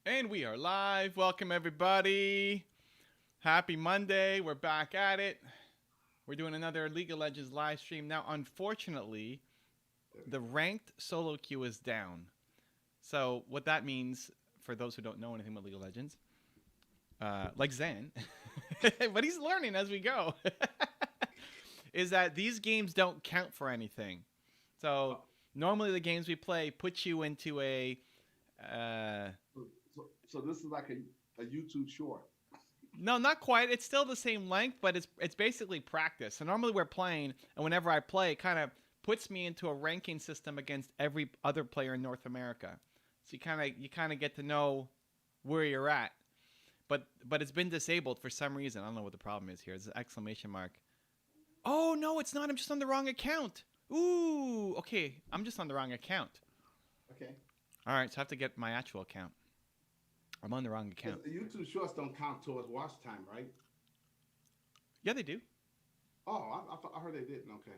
And we are live. Welcome, everybody. Happy Monday. We're back at it. We're doing another League of Legends live stream. Now, unfortunately, the ranked solo queue is down. So what that means, for those who don't know anything about League of Legends, like Zane, but he's learning as we go, is that these games don't count for anything. So normally the games we play put you into a... So this is like a YouTube short. No, not quite. It's still the same length, but it's basically practice. So normally we're playing, and whenever I play, it kind of puts me into a ranking system against every other player in North America. So you kind of get to know where you're at. But it's been disabled for some reason. I don't know what the problem is here. It's an exclamation mark. Oh no, it's not. I'm just on the wrong account. Ooh, okay. I'm just on the wrong account. Okay. All right, so I have to get my actual account. I'm on the wrong account. The YouTube shorts don't count towards watch time, right? Yeah, they do. Oh, I heard they didn't. Okay.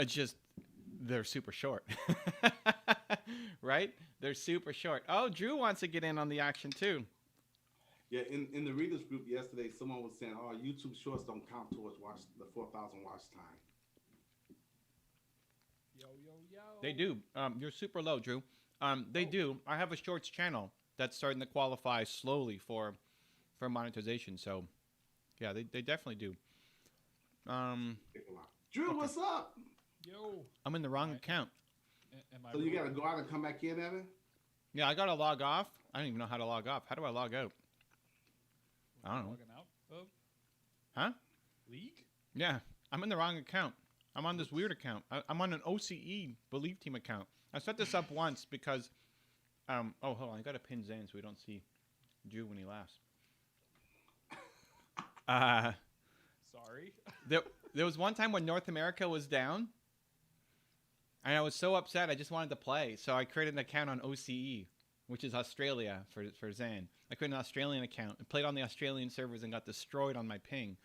It's just they're super short, right? They're super short. Oh, Drew wants to get in on the action too. Yeah, in the readers group yesterday, someone was saying, "Oh, YouTube shorts don't count towards the 4,000 watch time." Yo. They do. You're super low, Drew. They do. I have a shorts channel that's starting to qualify slowly for monetization. So, yeah, they definitely do. Drew, okay. What's up? Yo. I'm in the wrong account. So you gotta go out and come back in, Evan? Yeah, I gotta log off. I don't even know how to log off. How do I log out? I don't know. Logging out of? Huh? League? Yeah, I'm in the wrong account. I'm on this weird account. I'm on an OCE Believe Team account. I set this up once because, oh, hold on. I got to pin Zane so we don't see Drew when he laughs. Sorry. There was one time when North America was down, and I was so upset I just wanted to play. So I created an account on OCE, which is Australia for Zane. I created an Australian account and played on the Australian servers and got destroyed on my ping.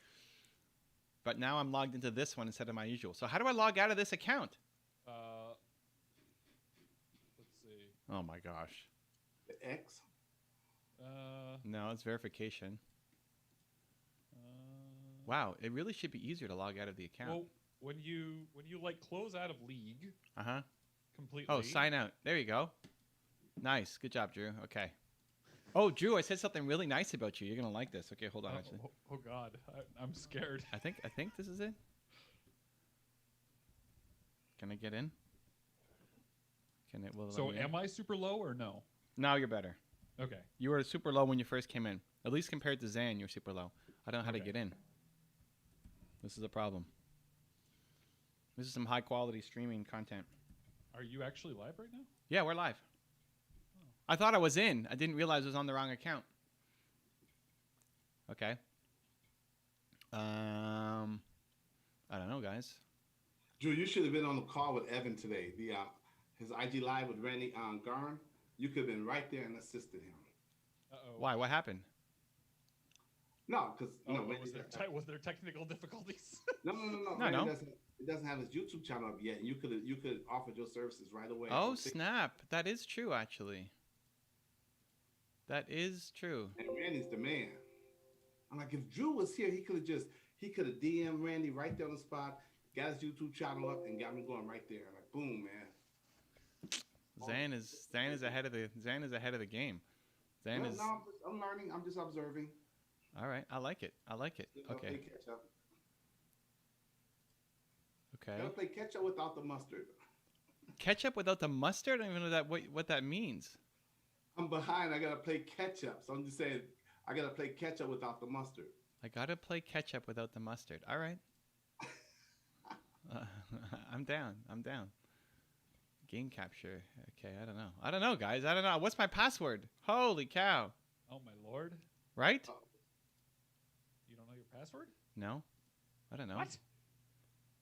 But now I'm logged into this one instead of my usual. So how do I log out of this account? Let's see. Oh my gosh. The X? No, it's verification. Wow, it really should be easier to log out of the account. Well, when you like close out of League. Completely. Oh, sign out. There you go. Nice. Good job, Drew. Okay. Oh, Drew, I said something really nice about you. You're gonna like this. Okay, hold on. Actually. Oh God, I'm scared. I think this is it. Can I get in? Can it? So am I super low or no? No, you're better. Okay. You were super low when you first came in. At least compared to Zane, you're super low. I don't know how to get in. This is a problem. This is some high quality streaming content. Are you actually live right now? Yeah, we're live. I thought I was in. I didn't realize I was on the wrong account. Okay. I don't know, guys. Drew, you should have been on the call with Evan today. His IG live with Randy Garn. You could have been right there and assisted him. Uh-oh. Why? What happened? No, because was there technical difficulties? No. No. It doesn't have his YouTube channel up yet. You could offer your services right away. Oh snap! That is true, actually. That is true. And Randy's the man. I'm like, if Drew was here, he could have DM Randy right there on the spot, got his YouTube channel up, and got me going right there. I'm like, boom, man. Zane is ahead of the game. Zane is. No, I'm learning. I'm just observing. All right, I like it. Okay. Okay. Gotta play catch up without the mustard. Ketchup without the mustard? I don't even know what that means. I'm behind. I gotta play catch up. So I'm just saying, I gotta play catch up without the mustard. I gotta play ketchup without the mustard. All right. I'm down. Game capture. Okay, I don't know, guys. I don't know. What's my password? Holy cow. Oh my lord. Right? You don't know your password? No. I don't know. What?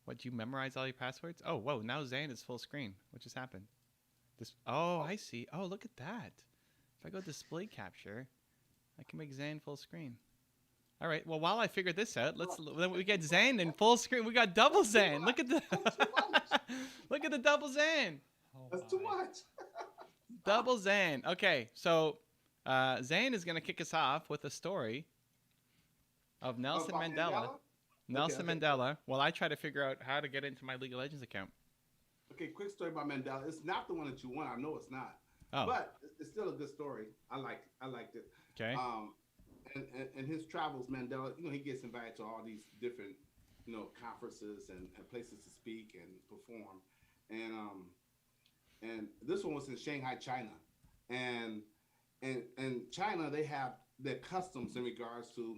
What, do you memorize all your passwords? Oh, whoa, now Zane is full screen. What just happened? Oh, I see. Oh, look at that. If I go display capture, I can make Zane full screen. All right. Well, while I figure this out, we get Zane in full screen. We got double Zane. Look at the look at the double Zane. That's too much. Double Zane. Okay, so Zane is going to kick us off with a story of Nelson About Mandela. Nelson Okay. Mandela. While I try to figure out how to get into my League of Legends account. Okay, quick story about Mandela. It's not the one that you want. I know it's not. Oh. But it's still a good story. I liked it. Okay. And his travels, Mandela, he gets invited to all these different, conferences and places to speak and perform. And this one was in Shanghai, China. And China, they have their customs in regards to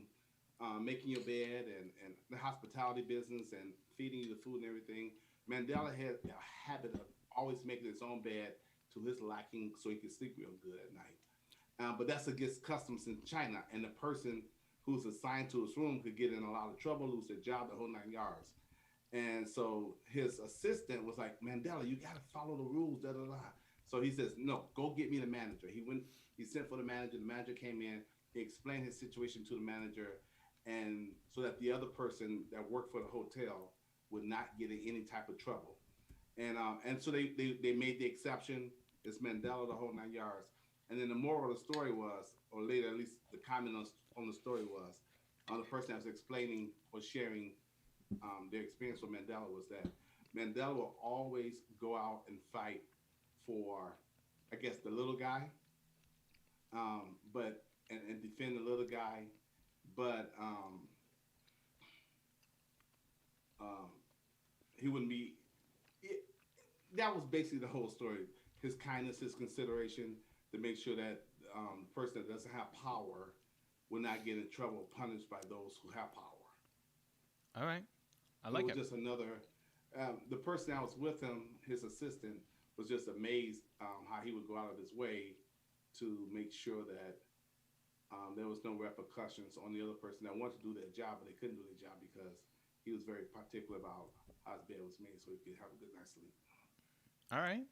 making your bed and the hospitality business and feeding you the food and everything. Mandela had a habit of always making his own bed to his liking so he could sleep real good at night. But that's against customs in China. And the person who's assigned to his room could get in a lot of trouble, lose their job, the whole 9 yards. And so his assistant was like, Mandela, you got to follow the rules, da, da, da. So he says, no, go get me the manager. He sent for the manager. The manager came in. He explained his situation to the manager, and so that the other person that worked for the hotel would not get in any type of trouble. And so they made the exception. It's Mandela the whole 9 yards. And then the moral of the story was, or later at least the comment on the story was, the person that was explaining or sharing their experience with Mandela was that Mandela will always go out and fight for, I guess, the little guy, but defend the little guy, but he wouldn't be. That was basically the whole story. His kindness, his consideration to make sure that the person that doesn't have power will not get in trouble, punished by those who have power. All right. I like it. Was just another. The person that was with him, his assistant, was just amazed how he would go out of his way to make sure that there was no repercussions on the other person that wanted to do their job, but they couldn't do their job because he was very particular about how his bed was made so he could have a good night's sleep. All right.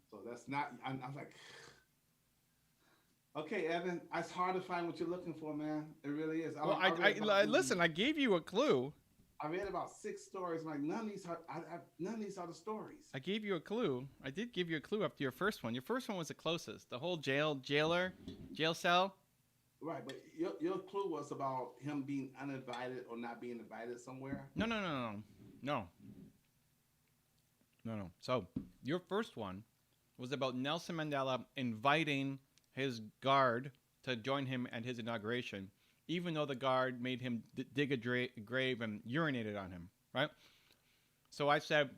So that's not. I'm like, okay, Evan, it's hard to find what you're looking for, man. It really is. Listen. I gave you a clue. I read about 6 stories. I'm like, none of these are the stories. I gave you a clue. I did give you a clue up to your first one. Your first one was the closest. The whole jail cell. Right, but your clue was about him being uninvited or not being invited somewhere. No. So your first one was about Nelson Mandela inviting his guard to join him at his inauguration, even though the guard made him dig a grave and urinated on him, right? So I said,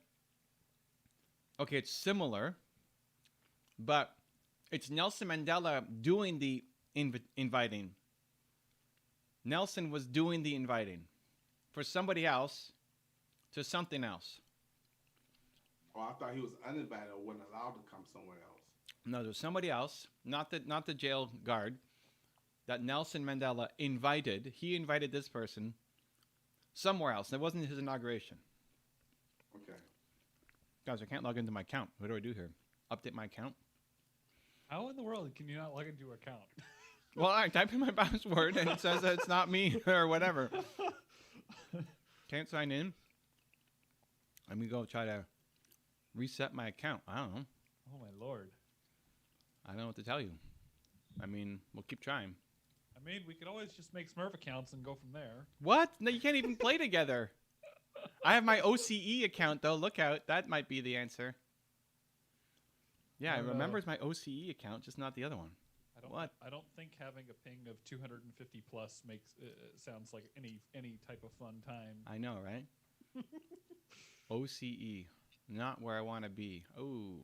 okay, it's similar, but it's Nelson Mandela doing the inviting. Nelson was doing the inviting for somebody else to something else. Oh, I thought he was uninvited or wasn't allowed to come somewhere else. No, there's somebody else, not the jail guard, that Nelson Mandela invited. He invited this person somewhere else. It wasn't his inauguration. Okay. Guys, I can't log into my account. What do I do here? Update my account? How in the world can you not log into your account? Well, I type in my password and it says that it's not me or whatever. Can't sign in. Let me go try to reset my account. I don't know. Oh, my Lord. I don't know what to tell you. I mean, we'll keep trying. I mean, we could always just make Smurf accounts and go from there. What? No, you can't even play together. I have my OCE account, though. Look out. That might be the answer. Yeah, I remember it's my OCE account, just not the other one. I don't think having a ping of 250 plus makes sounds like any type of fun time. I know, right? OCE, not where I want to be. Oh.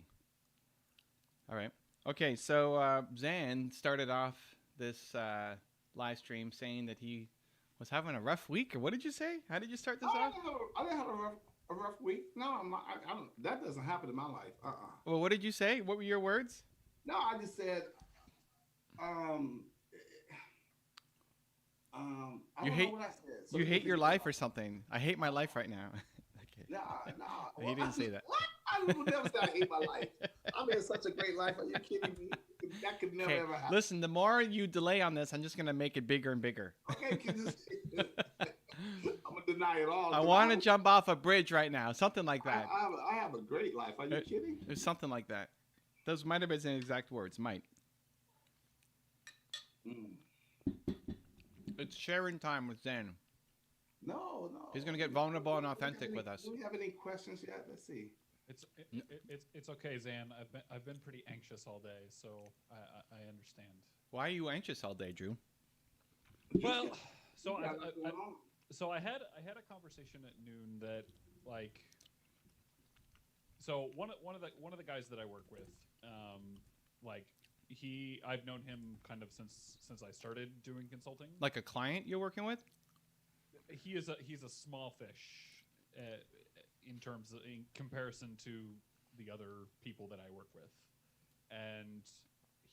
All right. Okay, so Zan started off this live stream saying that he was having a rough week, or what did you say? How did you start this off? I didn't have a rough week. No, I'm not, I don't. That doesn't happen in my life. Well, what did you say? What were your words? No, I just said. You hate what I said. So you hate your life or something. I hate my life right now. Okay. No. He didn't say that. What? I would never say I hate my life. I'm in such a great life. Are you kidding me? That could never ever happen. Listen, the more you delay on this, I'm just gonna make it bigger and bigger. Okay, I'm gonna deny it all. I want to jump off a bridge right now, something like that. I have a great life. Are you kidding? There's something like that. Those might have been his exact words. Might. Mm. It's sharing time with Zane. No. He's gonna get vulnerable and Do we authentic have any- with us. Do we have any questions yet? Let's see. It's okay, Zan. I've been pretty anxious all day, so I understand. Why are you anxious all day, Drew? Well, so You got I, what's going on. so I had a conversation at noon that like, so one of the guys that I work with, like I've known him kind of since I started doing consulting. Like a client you're working with? He's a small fish in comparison to the other people that I work with, and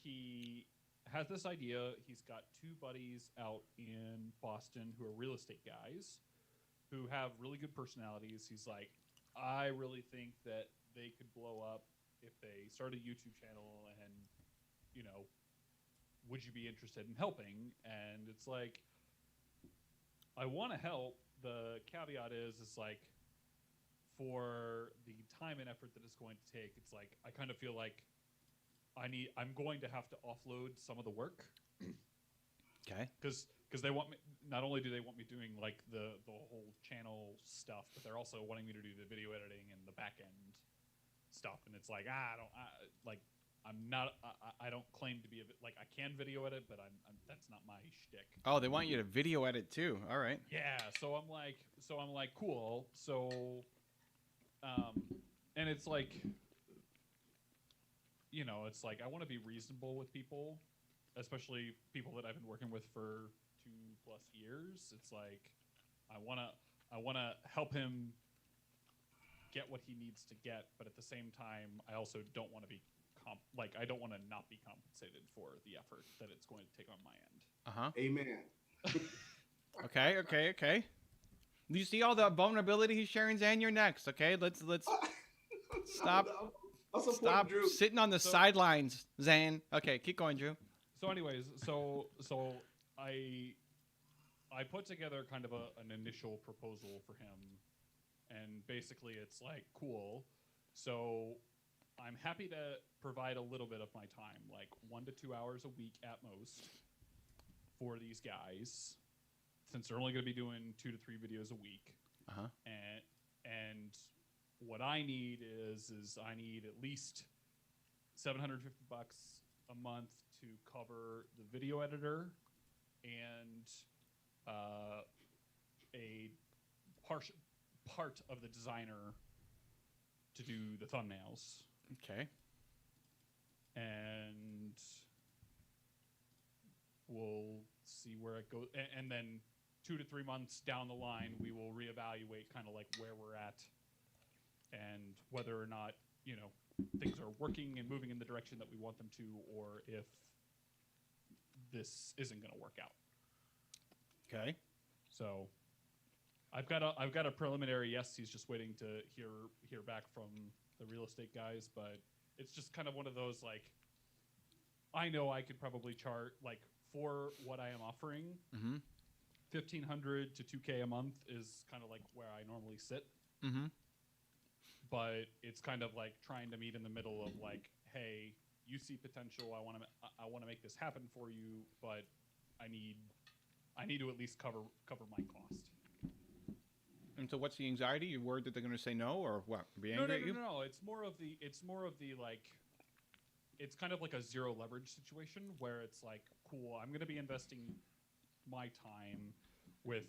he has this idea. He's got two buddies out in Boston who are real estate guys who have really good personalities. He's like, I really think that they could blow up if they start a YouTube channel, and would you be interested in helping? And it's like, I want to help. The caveat is like, for the time and effort that it's going to take, it's like I kind of feel like I'm going to have to offload some of the work. Okay. Because they want me. Not only do they want me doing like the whole channel stuff, but they're also wanting me to do the video editing and the back end stuff. And it's like I don't claim to be I can video edit, but that's not my shtick. Oh, they want you to video edit too. All right. Yeah, so I'm like cool. So, and it's like, it's like I want to be reasonable with people, especially people that I've been working with for 2+ years. It's like I wanna help him get what he needs to get, but at the same time, I also don't want to be I don't want to not be compensated for the effort that it's going to take on my end. Uh-huh. Amen. Okay. Do you see all the vulnerability he's sharing, Zan? You're next, okay? Let's stop I'll support stop Drew. sitting on the sidelines, Zan. Okay, keep going, Drew. So anyways, so I put together kind of an initial proposal for him, and basically it's like, cool. So I'm happy to provide a little bit of my time, like 1 to 2 hours a week at most, for these guys, since they're only going to be doing 2 to 3 videos a week. Uh-huh. And what I need is I need at least $750 a month to cover the video editor and a part of the designer to do the thumbnails. Okay. And we'll see where it goes. And then 2 to 3 months down the line, we will reevaluate kind of like where we're at and whether or not, things are working and moving in the direction that we want them to, or if this isn't going to work out. Okay. So I've got a preliminary yes. He's just waiting to hear back from the real estate guys, but it's just kind of one of those, like, I know I could probably chart, like, for what I am offering, Mm-hmm. $1,500 to $2,000 a month is kind of like where I normally sit. Mm-hmm. But it's kind of like trying to meet in the middle of like, hey, you see potential. I want to make this happen for you, but I need to at least cover my cost. And so, what's the anxiety? You're worried that they're going to say no, or what? Be angry at you? No. It's more of the like, it's kind of like a zero leverage situation where it's like, cool, I'm going to be investing my time with,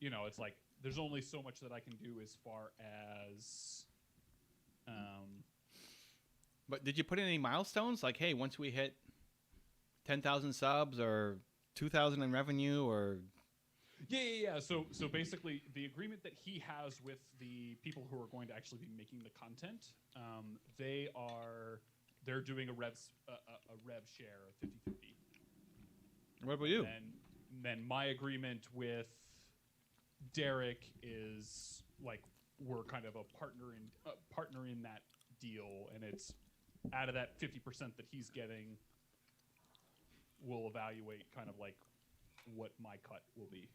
it's like there's only so much that I can do as far as. But did you put in any milestones? Like, hey, once we hit 10,000 subs or 2,000 in revenue, or Yeah. So basically, the agreement that he has with the people who are going to actually be making the content, they're doing a rev share of 50-50. what about you? And then my agreement with Derek is like we're kind of a partner in that deal, and it's out of that 50% that he's getting, we'll evaluate kind of like what my cut will be.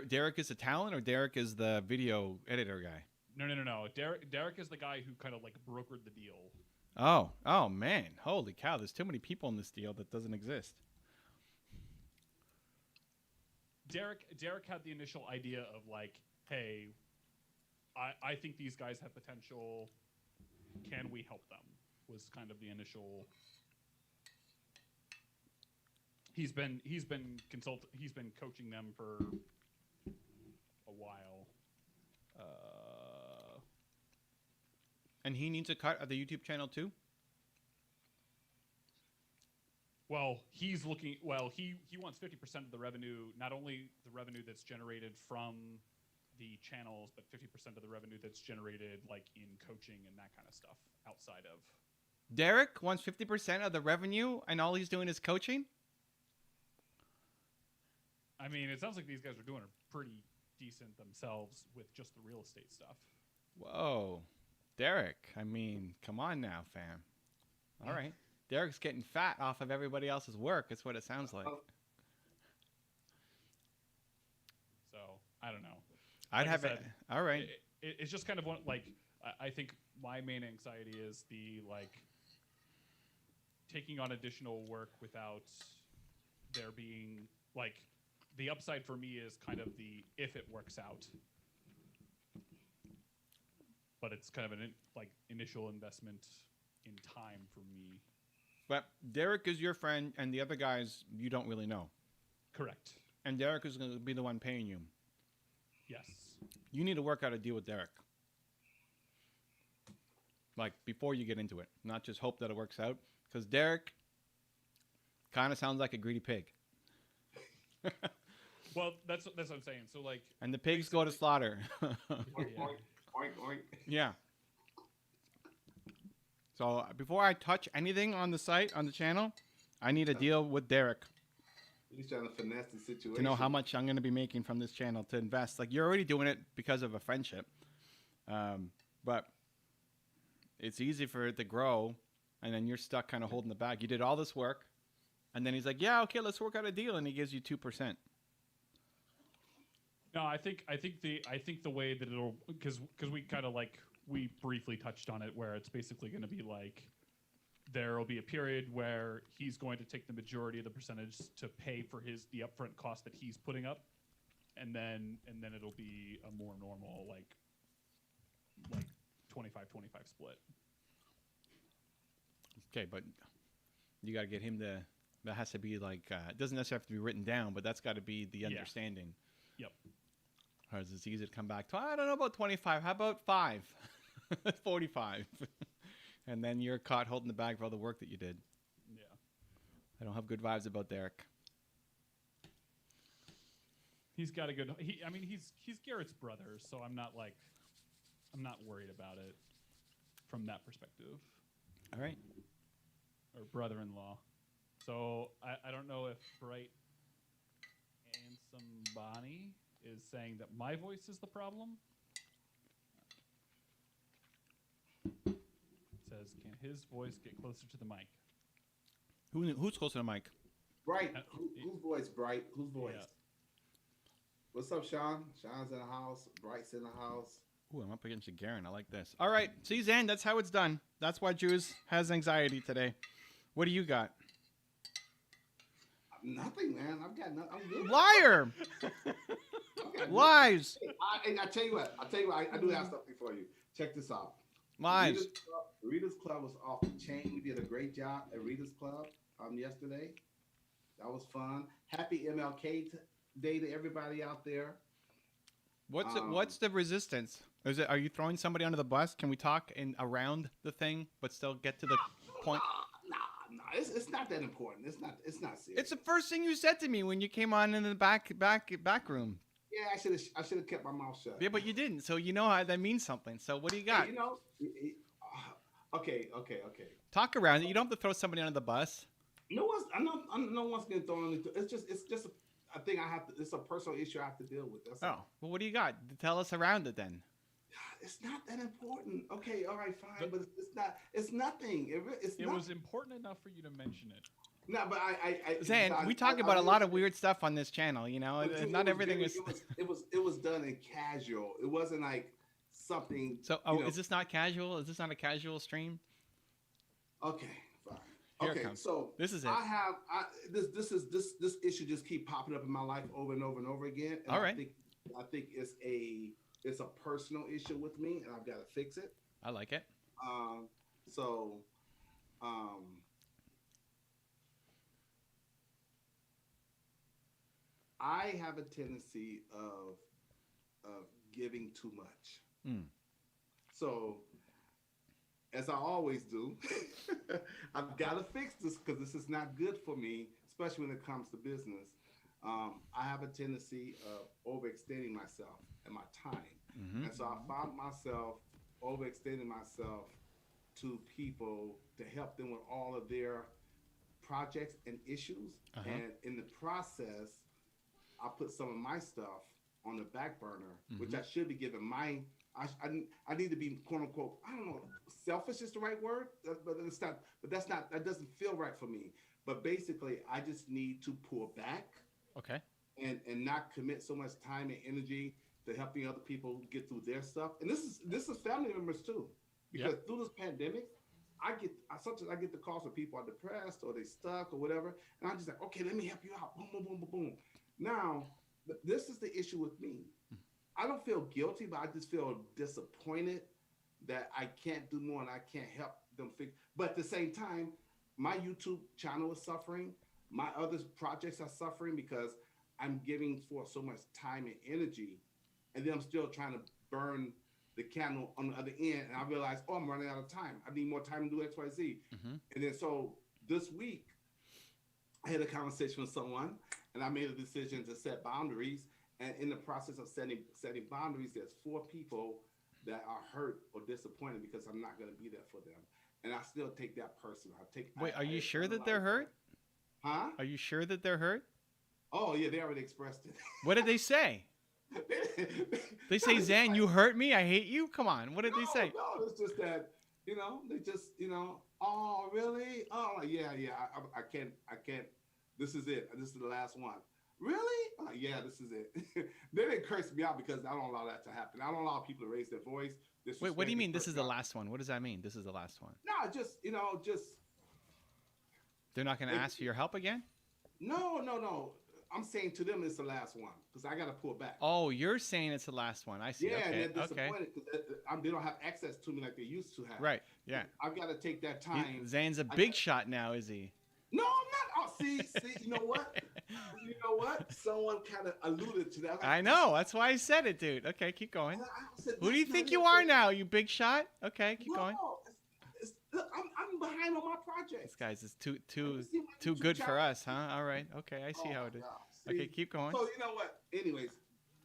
Derek is the talent, or Derek is the video editor guy? No. Derek is the guy who kind of like brokered the deal. Oh man, holy cow! There's too many people in this deal that doesn't exist. Derek had the initial idea of like, hey, I think these guys have potential. Can we help them? Was kind of the initial. He's been coaching them for a while. And he needs a cut of the YouTube channel too? Well, he's looking. Well, he wants 50% of the revenue, not only the revenue that's generated from the channels, but 50% of the revenue that's generated like in coaching and that kind of stuff outside of. Derek wants 50% of the revenue, and all he's doing is coaching? I mean, it sounds like these guys are doing pretty decent themselves with just the real estate stuff. Whoa. Derek, I mean, come on now, fam. All right. Derek's getting fat off of everybody else's work. That's what it sounds like. So, I don't know. I'd Like have I it. said, All right. It's just kind of one, like, I think my main anxiety is the, like, taking on additional work without there being, like, the upside for me is kind of the if it works out. But it's kind of an initial investment in time for me. But Derek is your friend, and the other guys you don't really know. Correct. And Derek is going to be the one paying you. Yes. You need to work out a deal with Derek. Like, before you get into it. Not just hope that it works out. Because Derek kind of sounds like a greedy pig. Well, that's what I'm saying. So, like... And the pigs go to slaughter. Oink, oink, oink, oink. Yeah. So before I touch anything on the site, on the channel, I need to deal with Derek He's trying to finesse the situation. to know how much I'm going to be making from this channel to invest. Like, you're already doing it because of a friendship. But it's easy for it to grow, and then you're stuck kind of holding the bag. You did all this work, and then he's like, yeah, okay, let's work out a deal, and he gives you 2%. No, I think the way that it'll, because we kind of like, we briefly touched on it, where it's basically going to be like, there will be a period where he's going to take the majority of the percentage to pay for the upfront cost that he's putting up, and then it'll be a more normal like 25-25 split. Okay, but you got to get him to, that has to be like, it doesn't necessarily have to be written down, but that's got to be the understanding. Yep. Or is it easy to come back to, I don't know about 25, how about 5? 45. And then you're caught holding the bag for all the work that you did. Yeah. I don't have good vibes about Derek. He's got a good, he's Garrett's brother, so I'm not worried about it from that perspective. All right. Or brother-in-law. So I don't know if Bright and somebody is saying that my voice is the problem. It says, can his voice get closer to the mic? Who's close to the mic? Bright. Whose voice, Bright? Whose voice? Yeah. What's up, Sean? Sean's in the house. Bright's in the house. Ooh, I'm up against Garen. I like this. All right. See, Zane, that's how it's done. That's why Juice has anxiety today. What do you got? Nothing, man. I've got nothing. I'm good. Liar! Lies! I tell you what. I do have something for you. Check this out. Lies. Rita's Club was off the chain. We did a great job at Rita's Club yesterday. That was fun. Happy MLK Day to everybody out there. What's the resistance? Are you throwing somebody under the bus? Can we talk around the thing, but still get to the point? No. It's not that important. It's not serious. It's the first thing you said to me when you came on in the back room. Yeah, I should have kept my mouth shut. Yeah, but you didn't. So you know how that means something. So what do you got? Okay. Talk around it. You don't have to throw somebody under the bus. No one's getting thrown under. It's just a thing I have to. It's a personal issue I have to deal with. That's all. Well, what do you got? Tell us around it then. It's not that important. Okay, all right, fine, but it's not. It's nothing. It was important enough for you to mention it. No, but I Zane, we talk about a lot of weird stuff on this channel. You know, not everything is. It was done in casual. It wasn't like something. So, is this not casual? Is this not a casual stream? Okay, fine. Here it Okay, comes. so This is it. This issue just keep popping up in my life over and over and over again. And All right. I think it's a personal issue with me, and I've got to fix it. I like it. Um, so, um, I have a tendency of giving too much. Mm. So, as I always do, I've got to fix this because this is not good for me, especially when it comes to business. I have a tendency of overextending myself and my time. Mm-hmm. And so I found myself overextending myself to people to help them with all of their projects and issues. Uh-huh. And in the process, I put some of my stuff on the back burner, which I should be giving my. I need to be quote unquote, I don't know, selfish is the right word, but it's not. But that's not. That doesn't feel right for me. But basically, I just need to pull back. Okay. And not commit so much time and energy to helping other people get through their stuff. And this is family members too, because through this pandemic, sometimes I get the calls where people are depressed or they stuck or whatever, and I'm just like, okay, let me help you out. Boom, boom, boom, boom, boom. Now, this is the issue with me. I don't feel guilty, but I just feel disappointed that I can't do more and I can't help them fix. But at the same time, my YouTube channel is suffering. My other projects are suffering because I'm giving forth so much time and energy, and then I'm still trying to burn the candle on the other end. And I realize, oh, I'm running out of time. I need more time to do X, Y, Z. And then so this week, I had a conversation with someone, and I made a decision to set boundaries. And in the process of setting boundaries, there's 4 people that are hurt or disappointed because I'm not going to be there for them. And I still take that personal. Wait, are you sure that they're hurt? Huh? Are you sure that they're hurt? Oh, yeah, they already expressed it. What did they say? They say, Zan, you hurt me. I hate you. Come on. What did they say? No, it's just that, they just, oh, really? Oh, yeah, I can't. This is it. This is the last one. Really? Oh, yeah, this is it. They didn't curse me out because I don't allow that to happen. I don't allow people to raise their voice. Wait, what do you mean this is the last one? What does that mean? This is the last one. No, just. They're not going to ask for your help again? No. I'm saying to them it's the last one because I got to pull back. Oh, you're saying it's the last one. I see. Yeah, okay. and they're disappointed because they don't have access to me like they used to have. Right. Yeah. I've got to take that time. Zane's a big shot now, is he? No, I'm not. Oh, see, you know what? You know what? Someone kind of alluded to that. I know. That's why I said it, dude. Okay, keep going. Who do you think you are now, you big shot? Okay, keep going. Look, I'm behind on my project. This guy's is too good for us, huh? All right. Okay, I see how it is. Okay, keep going. So you know what? Anyways,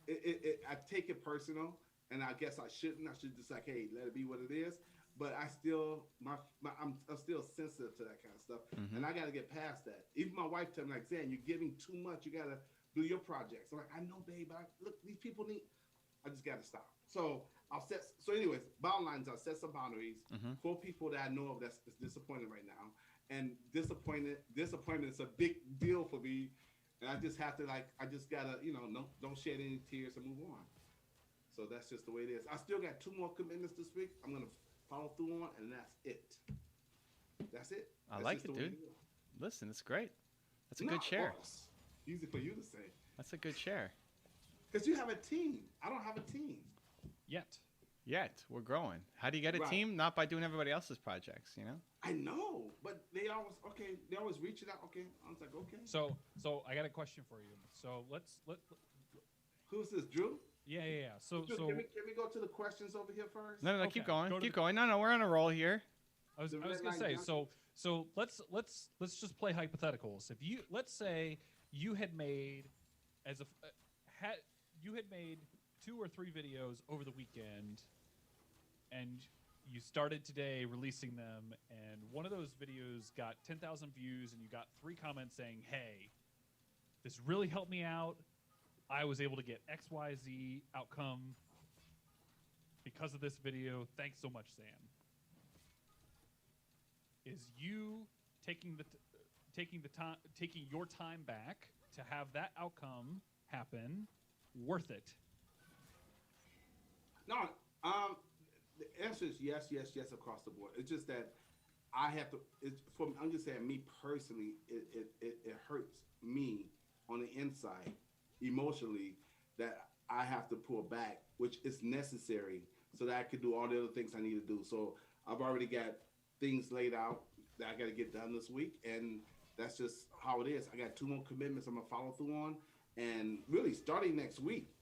I take it personal, and I guess I shouldn't. I should just like, hey, let it be what it is. But I still, I'm still sensitive to that kind of stuff, and I got to get past that. Even my wife told me, like, Zan, you're giving too much. You got to do your projects. I'm like, I know, babe. But look, these people need. I just got to stop. So anyways, bottom lines, I'll set some boundaries for people that I know of that's disappointed right now, and disappointment is a big deal for me, and I just have to I just gotta, don't shed any tears and move on. So that's just the way it is. I still got 2 more commitments this week. I'm gonna follow through on, and that's it. That's it. I like it, dude. Listen, it's great. That's a good share. Easy for you to say. That's a good share. Because you have a team. I don't have a team. Yet. We're growing. How do you get a team? Not by doing everybody else's projects, I know, but they always reach it out. Okay. I was like, okay. So I got a question for you. So let Who's this, Drew? Yeah. So Drew, can we go to the questions over here first? No, keep going. Keep going. No, we're on a roll here. I was gonna say, so let's just play hypotheticals. If let's say you had made you had made 2 or 3 videos over the weekend, and you started today releasing them, and one of those videos got 10,000 views, and you got 3 comments saying, "Hey, this really helped me out. I was able to get XYZ outcome because of this video. Thanks so much, Zan." Is you taking your time back to have that outcome happen worth it? No, the answer is yes across the board. It's just that I have to. I'm just saying, me personally, it hurts me on the inside, emotionally, that I have to pull back, which is necessary so that I can do all the other things I need to do. So I've already got things laid out that I got to get done this week, and that's just how it is. I got 2 more commitments I'm gonna follow through on, and really starting next week,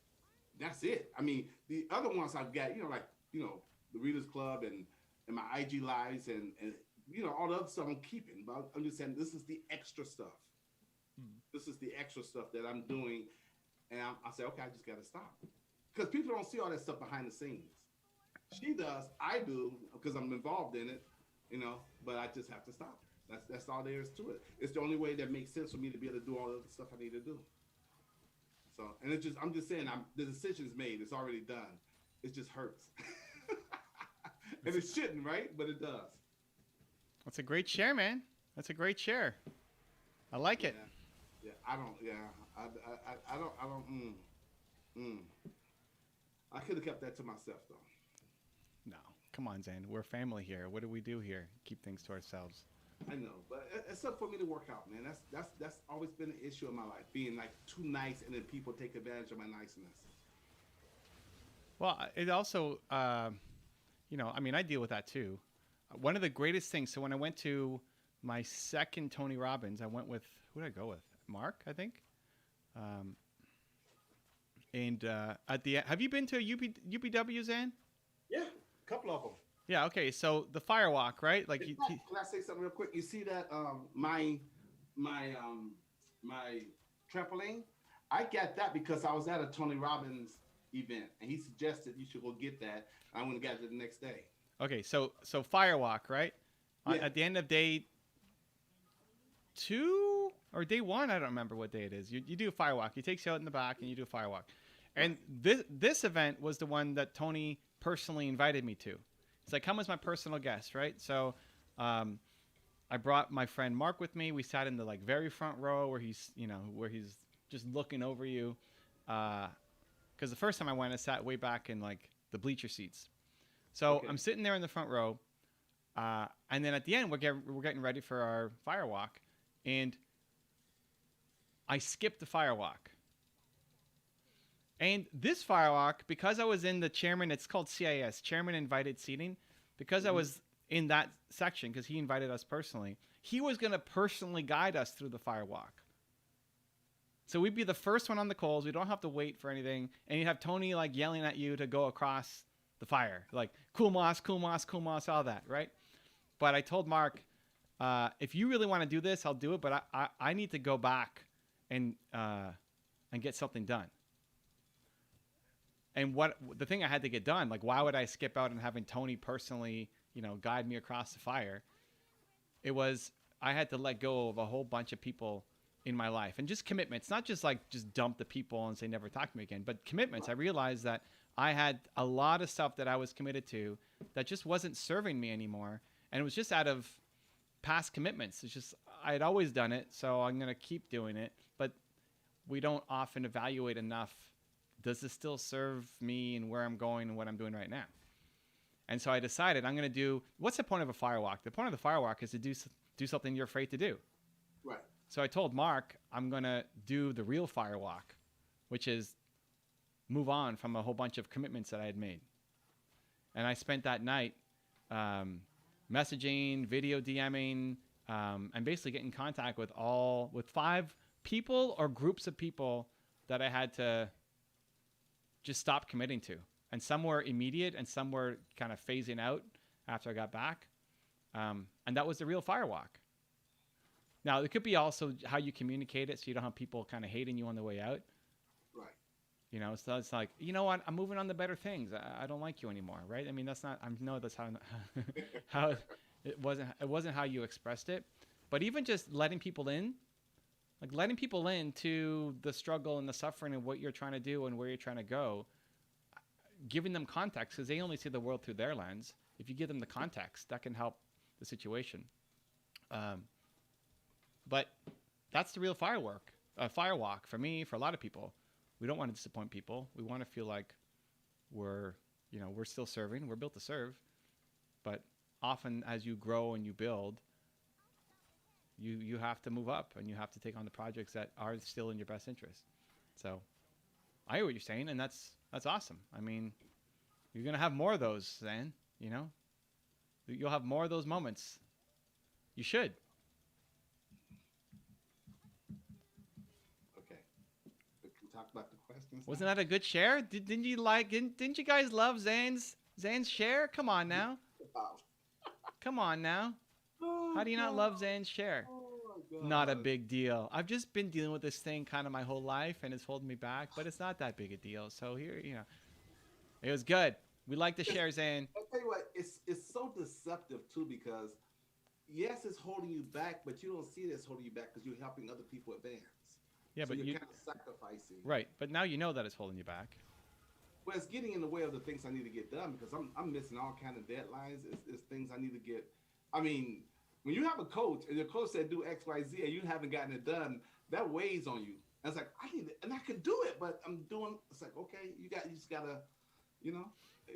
that's it. I mean, the other ones I've got, like the Readers Club and my IG lives and all the other stuff I'm keeping. But I'm just saying this is the extra stuff. This is the extra stuff that I'm doing, and I say, okay, I just got to stop because people don't see all that stuff behind the scenes. She does, I do, because I'm involved in it, But I just have to stop. That's all there is to it. It's the only way that makes sense for me to be able to do all the stuff I need to do. So, and I'm just saying, the decision's made. It's already done. It just hurts. And it shouldn't, right? But it does. That's a great share, man. That's a great share. I like it. Yeah, I don't. I could have kept that to myself, though. No, come on, Zane. We're family here. What do we do here? Keep things to ourselves. I know, but it's up for me to work out, man. That's always been an issue in my life, being like too nice, and then people take advantage of my niceness. Well, it also, I deal with that too. One of the greatest things. So when I went to my second Tony Robbins, I went with, who did I go with? Mark, I think. At the have you been to a UPW, Zan? Yeah, a couple of them. Yeah. Okay. So the Firewalk, right? Like, can I say something real quick? You see that my trampoline? I got that because I was at a Tony Robbins event, and he suggested you should go get that. I went and got it the next day. Okay. So Firewalk, right? Yeah. At the end of day 2 or day 1, I don't remember what day it is. You do a Firewalk. He takes you out in the back, and you do a Firewalk. And this event was the one that Tony personally invited me to. He's like, come as my personal guest, right? So I brought my friend Mark with me. We sat in the very front row where he's just looking over you. Because the first time I went, I sat way back in the bleacher seats. So okay. I'm sitting there in the front row. And then at the end, we're getting ready for our Firewalk. And I skipped the Firewalk. And this Firewalk, because I was in the chairman, it's called CIS, Chairman Invited Seating, because I was in that section, because he invited us personally, he was going to personally guide us through the Firewalk. So we'd be the first one on the coals. We don't have to wait for anything. And you'd have Tony yelling at you to go across the fire. Cool moss, all that, right? But I told Mark, if you really want to do this, I'll do it. But I need to go back and get something done. And the thing I had to get done, why would I skip out and having Tony personally, guide me across the fire? It was, I had to let go of a whole bunch of people in my life, and just commitments, not just just dump the people and say never talk to me again, but commitments. I realized that I had a lot of stuff that I was committed to that just wasn't serving me anymore. And it was just out of past commitments. It's just, I had always done it, so I'm going to keep doing it. But we don't often evaluate enough. Does this still serve me and where I'm going and what I'm doing right now? And so I decided I'm going to do, what's the point of a Firewalk? The point of the Firewalk is to do something you're afraid to do. Right. So I told Mark, I'm going to do the real Firewalk, which is move on from a whole bunch of commitments that I had made. And I spent that night messaging, video DMing, and basically getting in contact with 5 people or groups of people that I had to just stop committing to. And some were immediate and some were kind of phasing out after I got back. And that was the real Firewalk. Now, it could be also how you communicate it, so you don't have people kind of hating you on the way out. Right. So it's like, you know what? I'm moving on to better things. I don't like you anymore, right? I mean, that's not. I know that's how it wasn't how you expressed it. But even just letting people in, letting people into the struggle and the suffering of what you're trying to do and where you're trying to go, giving them context, because they only see the world through their lens. If you give them the context, that can help the situation. But that's the real Firewalk for me, for a lot of people. We don't want to disappoint people. We want to feel like we're still serving. We're built to serve. But often as you grow and you build, you have to move up and you have to take on the projects that are still in your best interest. So I hear what you're saying, and that's awesome. I mean, you're gonna have more of those, Zane. You know, you'll have more of those moments. You should. Okay. We can talk about the questions. Wasn't that a good share? Didn't you like? Didn't you guys love Zan's share? Come on now. Come on now. Oh, How do you not love Zan's share? Oh my God. Not a big deal. I've just been dealing with this thing kind of my whole life, and it's holding me back. But it's not that big a deal. So here, it was good. We like the share, Zane. I'll tell you what, it's so deceptive too, because yes, it's holding you back, but you don't see it as holding you back because you're helping other people advance. Yeah, so but you're you kind of sacrificing. right. But now you know that it's holding you back. Well, it's getting in the way of the things I need to get done because I'm missing all kind of deadlines. It's things I need to get. I mean, when you have a coach and your coach said do X, Y, Z, and you haven't gotten it done, that weighs on you. And it's like I need it, and I can do it, but I'm doing. It's like okay, you just gotta, you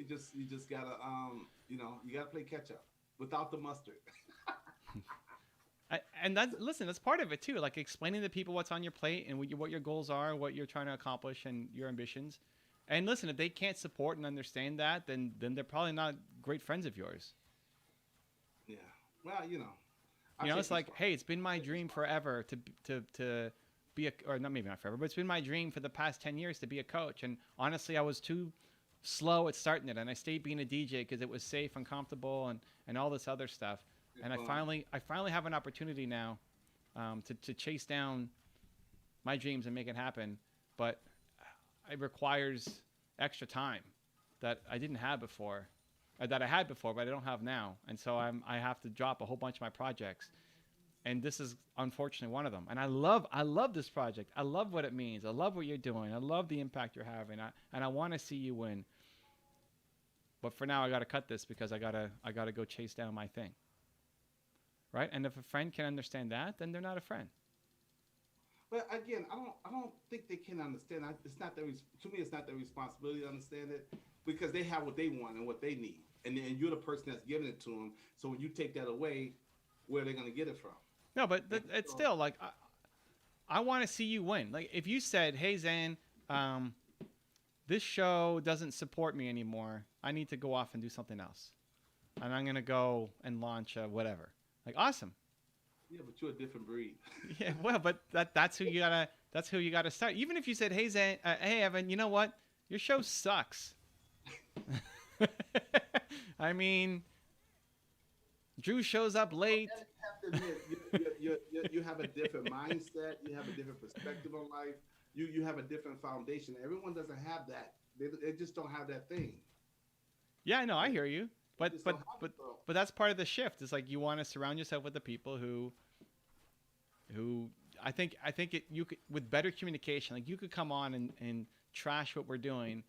just gotta, you gotta play catch up without the mustard. And that's part of it too. Like explaining to people what's on your plate and what your goals are, what you're trying to accomplish, and your ambitions. And listen, if they can't support and understand that, then they're probably not great friends of yours. Yeah. Well, It's like, hey, it's been my dream forever to be or not, maybe not forever, but it's been my dream for the past 10 years to be a coach. And honestly, I was too slow at starting it, and I stayed being a DJ because it was safe and comfortable and all this other stuff. And I finally have an opportunity now to chase down my dreams and make it happen. But it requires extra time that I didn't have before, or that I had before, but I don't have now. And so I have to drop a whole bunch of my projects. And this is unfortunately one of them. And I love this project. I love what it means. I love what you're doing. I love the impact you're having. And I want to see you win. But for now, I got to cut this because I gotta go chase down my thing. Right? And if a friend can understand that, then they're not a friend. But again, I don't think they can understand. It's not to me. It's not their responsibility to understand it because they have what they want and what they need, and you're the person that's giving it to them. So when you take that away, where are they going to get it from? No, but it's still like I want to see you win. Like if you said, "Hey, Zane, this show doesn't support me anymore. I need to go off and do something else, and I'm going to go and launch whatever." Like awesome. Yeah, but you're a different breed. Yeah, well, but that's who you gotta start. Even if you said, "Hey Zane, hey Evan, you know what? Your show sucks." I mean, Drew shows up late. You have to admit, you have a different mindset. You have a different perspective on life. You have a different foundation. Everyone doesn't have that. They just don't have that thing. Yeah, I know. I hear you. But that's part of the shift. It's like you want to surround yourself with the people who I think you could, with better communication, like you could come on and trash what we're doing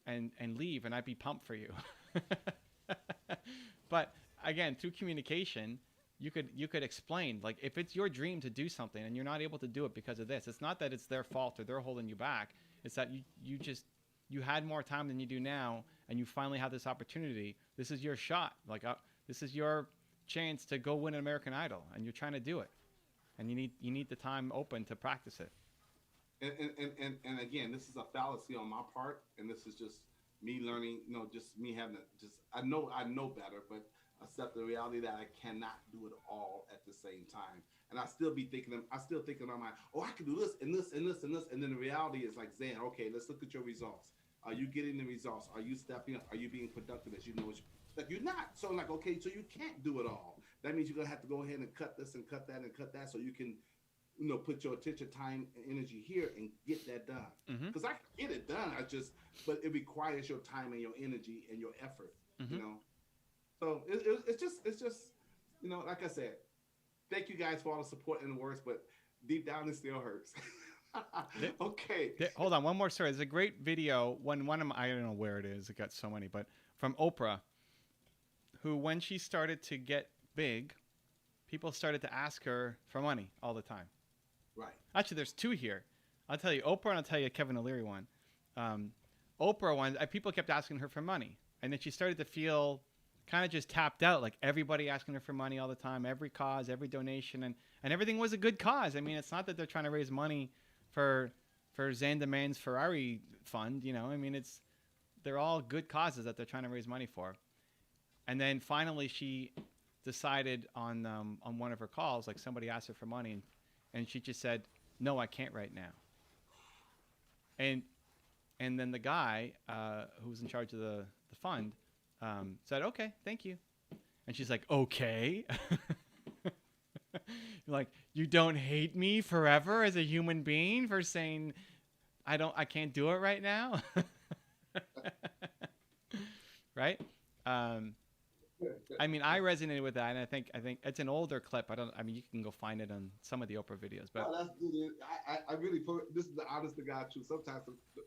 and leave, and I'd be pumped for you. But again, through communication, you could explain, like if it's your dream to do something and you're not able to do it because of this, it's not that it's their fault or they're holding you back. It's that you had more time than you do now, and you finally have this opportunity. This is your shot. Like this is your chance to go win an American Idol, and you're trying to do it, and you need the time open to practice it. And again, this is a fallacy on my part, and this is just me learning. Just me having I know better, but accept the reality that I cannot do it all at the same time. And I still think in my mind, oh, I can do this and this and this and this, and then the reality is like, Zane, okay, let's look at your results. Are you getting the results? Are you stepping up? Are you being productive as you know? Like you're not. So I'm like, okay, so you can't do it all. That means you're gonna have to go ahead and cut this and cut that and cut that, so you can, put your attention, time, and energy here and get that done. Because I can get it done. But it requires your time and your energy and your effort. So it's just like I said, thank you guys for all the support and the words, but deep down it still hurts. Okay. Hold on, one more story. There's a great video one of them, I don't know where it is. It got so many, but from Oprah, who when she started to get big, people started to ask her for money all the time. Right. Actually, there's two here. I'll tell you Oprah and I'll tell you Kevin O'Leary one. Oprah one, people kept asking her for money, and then she started to feel kind of just tapped out. Like everybody asking her for money all the time, every cause, every donation, and everything was a good cause. I mean, it's not that they're trying to raise money for Zane Demand's Ferrari fund. You know, I mean, they're all good causes that they're trying to raise money for. And then finally, she decided on one of her calls, like somebody asked her for money, and she just said, "No, I can't right now." And then the guy who's in charge of the fund said, "Okay, thank you." And she's like, "Okay." Like, you don't hate me forever as a human being for saying I can't do it right now. Right? I mean, I resonated with that, and I think it's an older clip. I mean, you can go find it on some of the Oprah videos, but that's good. I really put this is the honest to God truth. Sometimes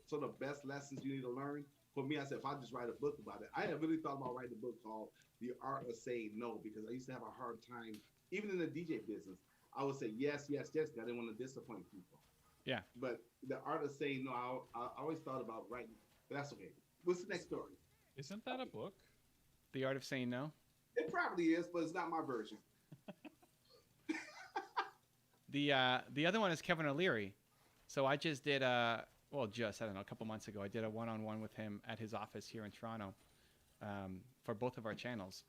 some of the best lessons you need to learn. For me, I said if I just write a book about it, I had really thought about writing a book called The Art of Saying No, because I used to have a hard time, even in the DJ business. I would say yes, yes, yes, because I didn't want to disappoint people. Yeah. But the art of saying no, I always thought about writing, but that's okay. What's the next story? Isn't that a book? The Art of Saying No? It probably is, but it's not my version. The other one is Kevin O'Leary. So I just did I don't know, a couple months ago, I did a one-on-one with him at his office here in Toronto for both of our channels.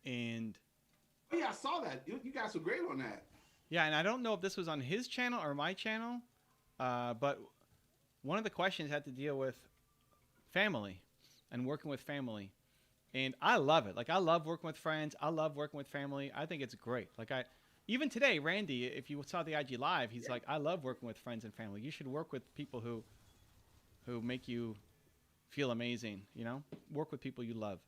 And oh, yeah, I saw that. You guys were great on that. yeah, and I don't know if this was on his channel or my channel, but one of the questions had to deal with family and working with family. And I love it. Like, I love working with friends. I love working with family. I think it's great. Like, even today, Randy, if you saw the IG Live, he's like, I love working with friends and family. You should work with people who make you feel amazing, you know? Work with people you love.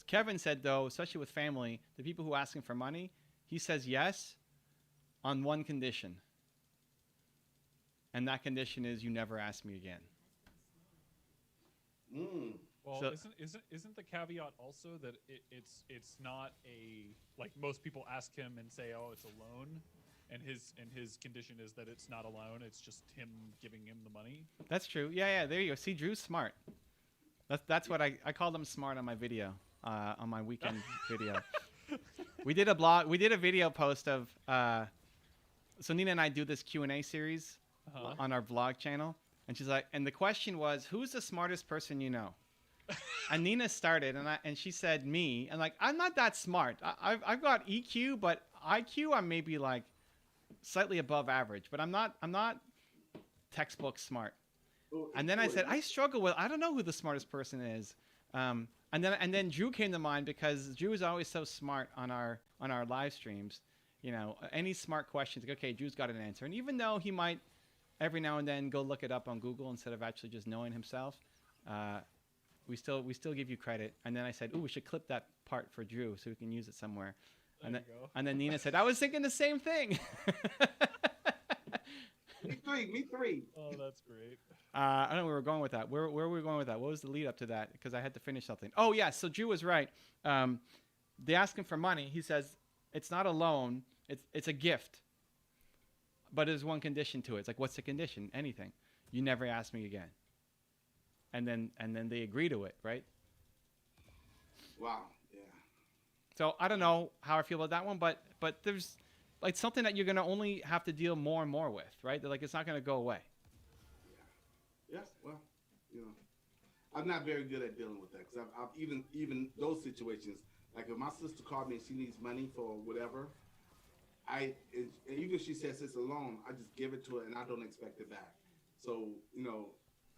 Kevin said, though, especially with family, the people who ask him for money, he says yes on one condition. And that condition is you never ask me again. Mm. Well, So- isn't the caveat also that it's not a, like, most people ask him and say, oh, it's a loan, and his condition is that it's not a loan, it's just him giving him the money. That's true. Yeah, there you go. See, Drew's smart. That's what I called him smart on my video, on my weekend video. We did a video post of, so Nina and I do this Q&A series on our vlog channel. And she's like, and the question was, who's the smartest person you know? And Nina started, and she said me, and like, I'm not that smart. I've got EQ, but IQ I'm maybe like slightly above average, but I'm not textbook smart. And then I said, I struggle with, I don't know who the smartest person is. And then Drew came to mind, because Drew is always so smart on our live streams. You know, any smart questions, like, okay, Drew's got an answer. And even though he might every now and then go look it up on Google instead of actually just knowing himself, we still give you credit. And then I said, we should clip that part for Drew so we can use it somewhere. And then Nina said, I was thinking the same thing. Me three. Oh, that's great. I don't know where we're going with that. Where were we going with that? What was the lead up to that? Because I had to finish something. Oh, yeah. So Drew was right. They ask him for money. He says, it's not a loan. It's a gift. But there's one condition to it. It's like, what's the condition? Anything. You never ask me again. And then they agree to it, right? Wow. Yeah. So I don't know how I feel about that one, but there's like something that you're gonna only have to deal more and more with, right? That, like, it's not gonna go away. Yeah. Yes. Well, you know, I'm not very good at dealing with that, because I've even those situations. Like, if my sister called me and she needs money for whatever, and even if she says it's a loan, I just give it to her and I don't expect it back. So, you know,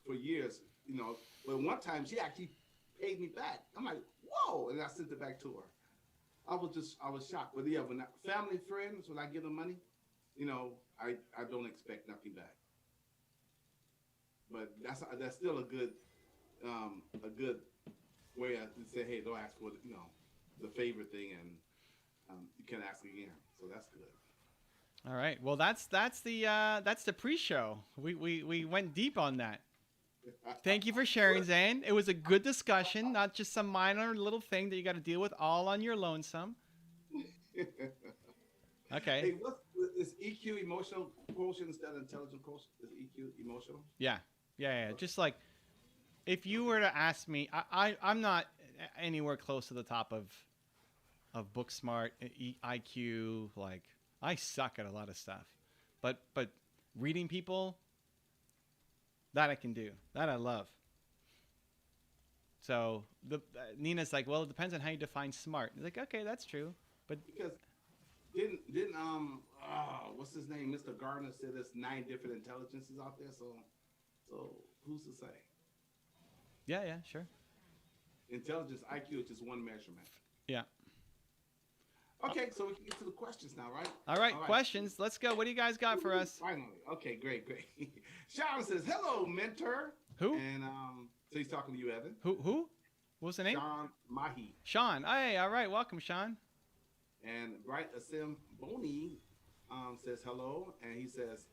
for years, you know, but one time she actually paid me back. I'm like, whoa, and I sent it back to her. I was shocked. But yeah, when family friends, when I give them money, you know, I don't expect nothing back. But that's still a good way to say, hey, don't ask for the, you know, the favor thing, and you can ask again. So that's good. All right. Well, that's the pre-show. We went deep on that. Thank you for sharing, Zane. It was a good discussion, not just some minor little thing that you got to deal with all on your lonesome. Okay. Hey, is EQ emotional quotient instead of intelligent quotient? Is EQ emotional? Yeah. Just like if you were to ask me, I'm not anywhere close to the top of book smart, IQ. Like, I suck at a lot of stuff, but reading people, that I can do. That I love. So Nina's like, well, it depends on how you define smart. It's like, okay, that's true, but Because didn't what's his name? Mr. Gardner said there's 9 different intelligences out there. So who's to say? yeah, sure. Intelligence, IQ is just one measurement. Yeah. Okay, so we can get to the questions now, right? All right, questions. Let's go. What do you guys got for us? Finally. Okay, great. Sean says, hello, mentor. Who? And so he's talking to you, Evan. Who? What's the name? Sean Mahi. Sean. Hey, all right. Welcome, Sean. And Bright Asim Boni says hello, and he says,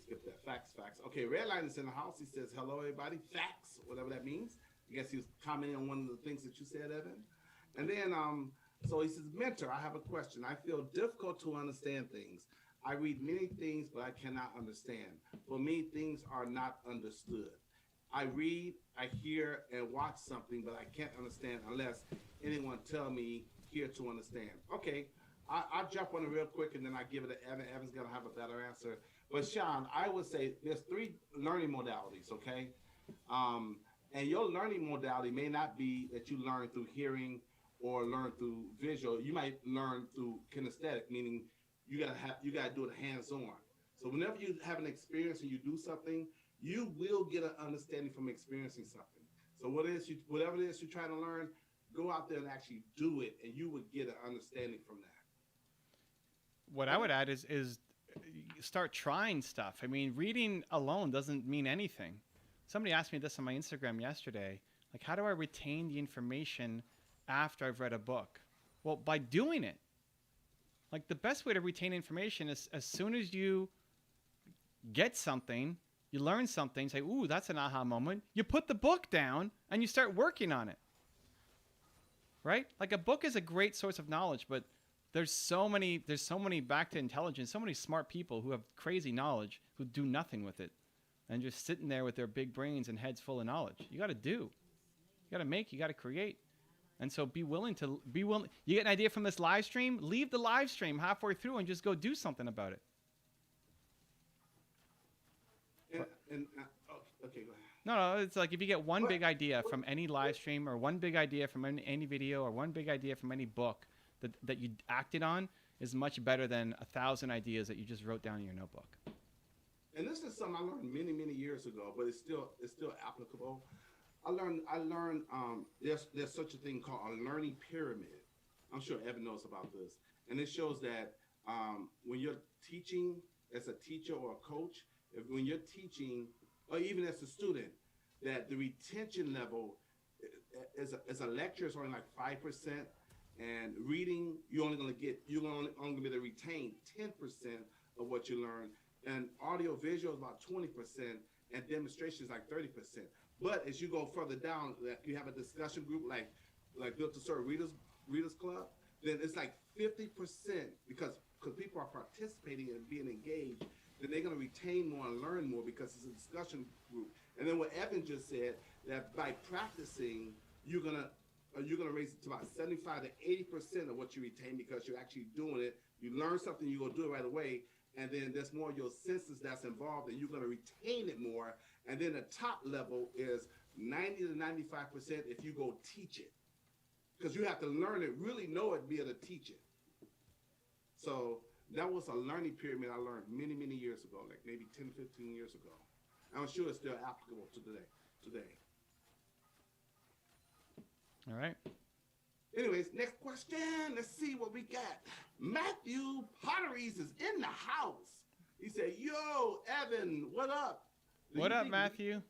skip that. Facts. Okay, Redline is in the house. He says, hello, everybody. Facts, whatever that means. I guess he was commenting on one of the things that you said, Evan. And then, so he says, mentor, I have a question. I feel difficult to understand things. I read many things, but I cannot understand. For me, things are not understood. I read, I hear, and watch something, but I can't understand unless anyone tell me here to understand. Okay, I'll jump on it real quick, and then I give it to Evan. Evan's going to have a better answer. But, Sean, I would say there's 3 learning modalities, okay? And your learning modality may not be that you learn through hearing or learn through visual. You might learn through kinesthetic, meaning you gotta do it hands-on. So whenever you have an experience and you do something, you will get an understanding from experiencing something. So whatever it is you're trying to learn, go out there and actually do it, and you would get an understanding from that. What I would add is start trying stuff. I mean, reading alone doesn't mean anything. Somebody asked me this on my Instagram yesterday. Like, how do I retain the information after I've read a book? Well, by doing it. Like, the best way to retain information is as soon as you get something, you learn something, say, ooh, that's an aha moment. You put the book down and you start working on it. Right? Like, a book is a great source of knowledge, but there's so many, back to intelligence, so many smart people who have crazy knowledge who do nothing with it and just sitting there with their big brains and heads full of knowledge. You got to do. You got to make, you got to create. And so be willing. You get an idea from this live stream, leave the live stream halfway through and just go do something about it. Okay, go ahead. No, it's like if you get one big idea from any live stream or one big idea from any video or one big idea from any book that you acted on is much better than 1,000 ideas that you just wrote down in your notebook. And this is something I learned many years ago, but it's still applicable. I learned there's such a thing called a learning pyramid. I'm sure Evan knows about this. And it shows that when you're teaching as a teacher or a coach, when you're teaching, or even as a student, that the retention level as a lecture is only like 5%, and reading you're only going to be able to retain 10% of what you learn, and audio visual is about 20%, and demonstration is like 30%. But as you go further down, you have a discussion group like Built to Serve Readers Club, then it's like 50% because people are participating and being engaged, then they're going to retain more and learn more because it's a discussion group. And then what Evan just said, that by practicing, you're gonna raise it to about 75 to 80% of what you retain because you're actually doing it. You learn something, you're gonna do it right away, and then there's more of your senses that's involved, and you're gonna retain it more. And then the top level is 90 to 95% if you go teach it, because you have to learn it, really know it, be able to teach it. So that was a learning pyramid I learned many years ago, like maybe 10, 15 years ago. I'm sure it's still applicable to today. All right. Anyways, next question. Let's see what we got. Matthew Potteries is in the house. He said, yo, Evan, what up? What up, Matthew?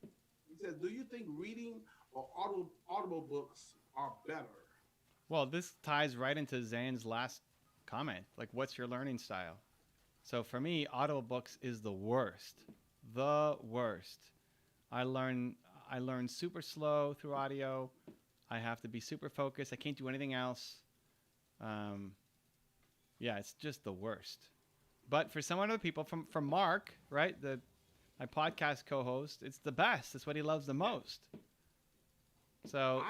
He says, do you think reading or audible books are better? Well, this ties right into Zane's last comment. Like, what's your learning style? So for me, audible books is the worst. The worst. I learn super slow through audio. I have to be super focused. I can't do anything else. Yeah, it's just the worst. But for some other people, from Mark, right? my podcast co-host. It's the best. It's what he loves the most. So,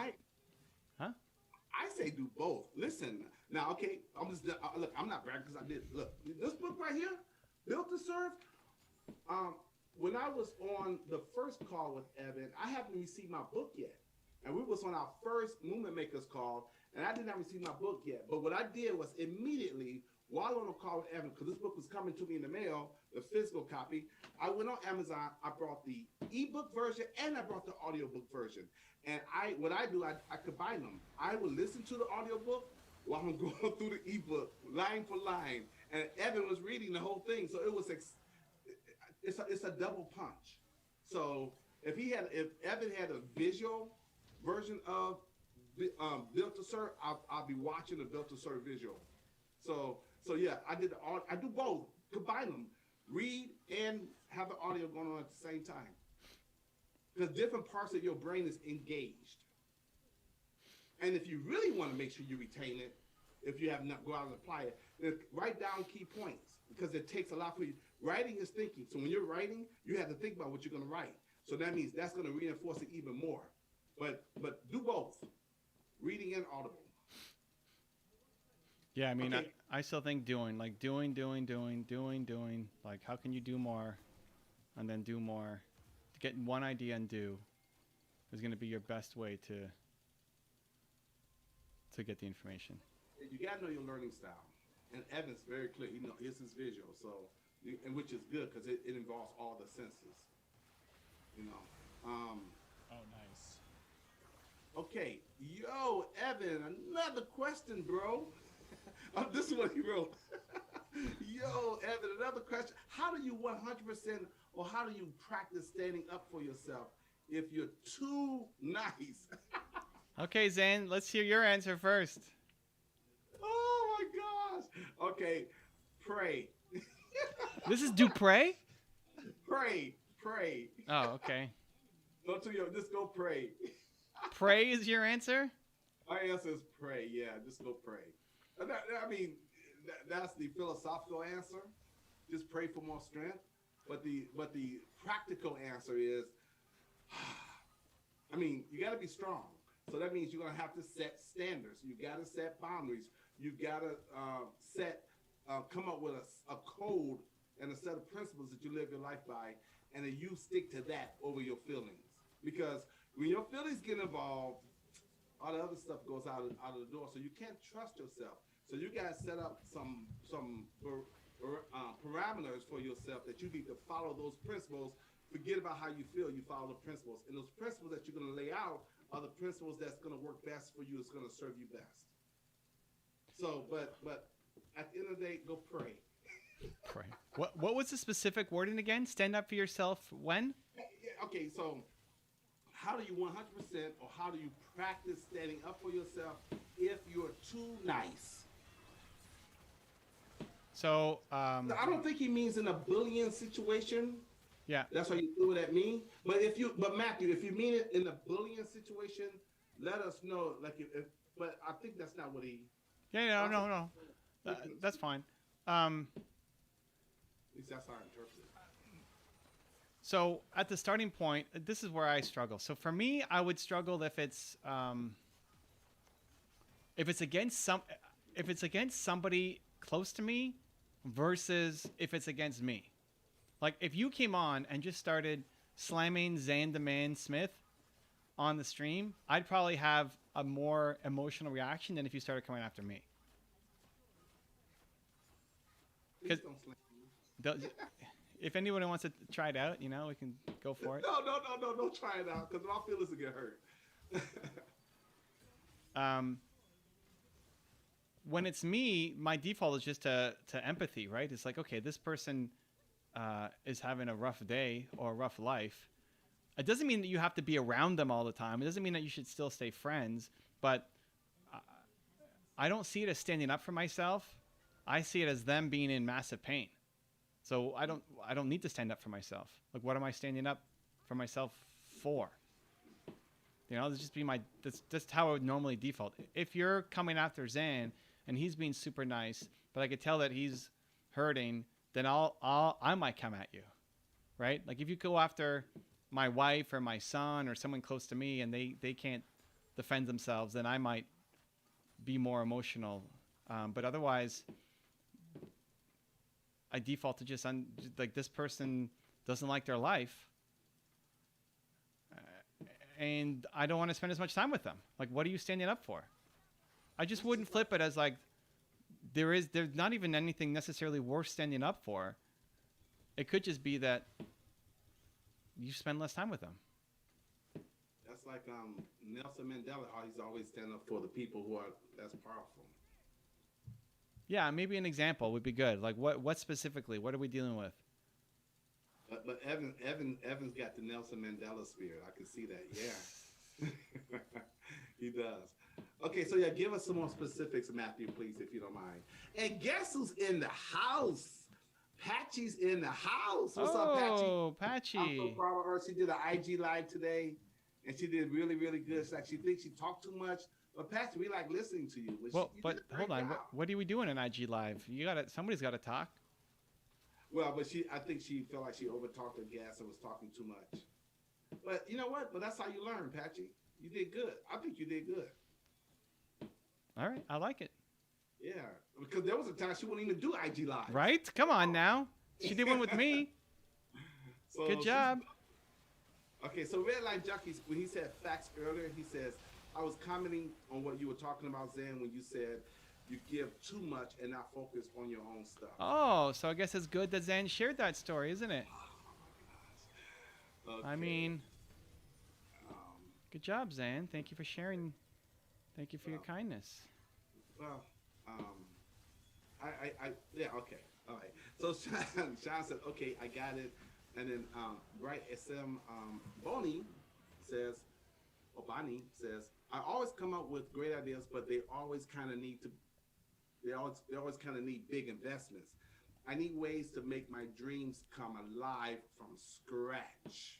I say do both. Listen, now, okay, I'm just look. I'm not bragging because I did. Look, this book right here, Built to Serve. When I was on the first call with Evan, I haven't received my book yet, and we was on our first Movement Makers call, and I did not receive my book yet. But what I did was immediately, while on the call with Evan, because this book was coming to me in the mail, the physical copy, I went on Amazon. I brought the ebook version and I brought the audiobook version. And I combine them. I would listen to the audiobook while I'm going through the ebook, line for line. And Evan was reading the whole thing. So it was, it's a double punch. So if Evan had a visual version of Built to Serve, I'll be watching the Built to Serve visual. So yeah, I do both, combine them, read and have the audio going on at the same time. Because different parts of your brain is engaged. And if you really want to make sure you retain it, if you have not go out and apply it, then write down key points because it takes a lot for you. Writing is thinking. So when you're writing, you have to think about what you're going to write. So that means that's going to reinforce it even more. But do both, reading and audible. yeah, I mean, Okay. I still think doing. Like doing. Like, how can you do more and then do more? To get one idea and do is going to be your best way to get the information. You got to know your learning style. And Evan's very clear. It's his visual. So, and which is good because it involves all the senses. Oh, nice. Okay, yo, Evan, another question, bro. This is what he wrote. Yo, Evan, another question. How do you 100% or how do you practice standing up for yourself if you're too nice? Okay, Zane, let's hear your answer first. Oh my gosh. Okay, pray. This is Dupre? Pray. Oh, okay. Just go pray. Pray is your answer? My answer is pray. Yeah, just go pray. That's the philosophical answer. Just pray for more strength. But the practical answer is, you got to be strong. So that means you're going to have to set standards. You got to set boundaries. You got to come up with a code and a set of principles that you live your life by, and then you stick to that over your feelings. Because when your feelings get involved, all the other stuff goes out of the door. So you can't trust yourself. So you got to set up some parameters for yourself that you need to follow those principles. Forget about how you feel. You follow the principles. And those principles that you're going to lay out are the principles that's going to work best for you. It's going to serve you best. So, but at the end of the day, go pray. Pray. What was the specific wording again? Stand up for yourself when? Okay, so how do you 100% or how do you practice standing up for yourself if you're too nice? So, I don't think he means in a bullying situation. yeah. That's why you threw it at me. But Matthew, if you mean it in a bullying situation, let us know. But I think that's not what he. Yeah, no. That's fine. At least that's how I interpret it. So at the starting point, this is where I struggle. So for me, I would struggle if it's against somebody close to me versus if it's against me. Like if you came on and just started slamming Zane the Man Smith on the stream, I'd probably have a more emotional reaction than if you started coming after me. Please don't slam me. If anyone wants to try it out, we can go for it. No, don't try it out because my feelings will get hurt. When it's me, my default is just to empathy, right? It's like, okay, this person is having a rough day or a rough life. It doesn't mean that you have to be around them all the time. It doesn't mean that you should still stay friends, but I don't see it as standing up for myself. I see it as them being in massive pain. So I don't need to stand up for myself. Like, what am I standing up for myself for? That's how I would normally default. If you're coming after Zan and he's being super nice, but I could tell that he's hurting, then I might come at you, right? Like if you go after my wife or my son or someone close to me and they can't defend themselves, then I might be more emotional. But otherwise, I default to just like this person doesn't like their life, and I don't want to spend as much time with them. Like, what are you standing up for? I just wouldn't flip it as like there's not even anything necessarily worth standing up for. It could just be that you spend less time with them. That's like Nelson Mandela, how he's always standing up for the people who are less powerful. Yeah, maybe an example would be good. Like what specifically? What are we dealing with? But Evan's got the Nelson Mandela spirit. I can see that. Yeah, he does. Okay, so yeah, give us some more specifics, Matthew, please, if you don't mind. And guess who's in the house? Patchy's in the house. What's up, Patchy? Oh, Patchy. I'm so proud of her. She did an IG live today, and she did really, really good. It's like she thinks she talked too much. But Patchy, we like listening to you. But hold on. What are we doing in IG live? Somebody's got to talk. Well, but I think she felt like she overtalked her guest and was talking too much. But you know what? But that's how you learn, Patchy. You did good. I think you did good. All right, I like it. Yeah, because there was a time she wouldn't even do IG live. Right? Come on now. She did one with me. So, good job. Okay, so Red Light Junkies, when he said facts earlier, he says, I was commenting on what you were talking about, Zane, when you said you give too much and not focus on your own stuff. Oh, so I guess it's good that Zan shared that story, isn't it? Oh, okay. I mean, good job, Zan. Thank you for sharing. Thank you for your kindness. Well, yeah, okay, all right. So Sean said, okay, I got it. And then Bright SM Bonnie says, I always come up with great ideas, but they always kind of need big investments. I need ways to make my dreams come alive from scratch.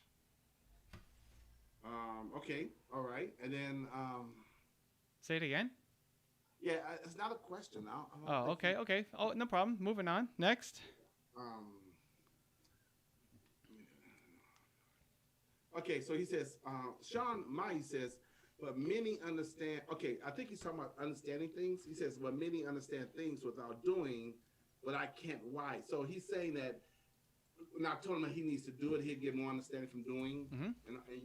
Okay, all right. And then say it again. Yeah, it's not a question. Okay. Oh, no problem. Moving on. Next. Okay, so he says, Sean Mai says, but many understand. Okay, I think he's talking about understanding things. He says, but many understand things without doing, but I can't. Why? So he's saying that. Now I told him that he needs to do it. He'll get more understanding from doing, and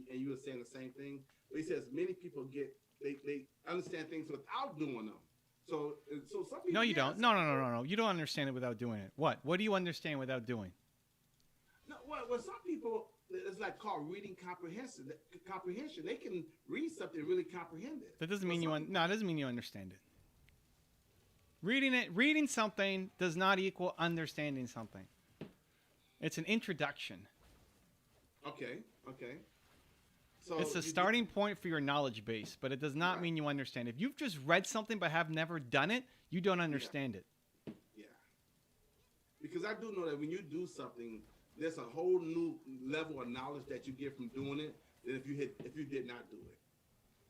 you were saying the same thing. But he says many people they understand things without doing them. So some people. No, you don't. No. You don't understand it without doing it. What? What do you understand without doing? No, well, some people, it's like called reading comprehension. Comprehension. They can read something and really comprehend it. That doesn't mean it doesn't mean you understand it. Reading something does not equal understanding something. It's an introduction. Okay. So it's a starting point for your knowledge base, but it does not mean you understand. If you've just read something but have never done it, you don't understand it. Yeah. Because I do know that when you do something, there's a whole new level of knowledge that you get from doing it than if you did not do it.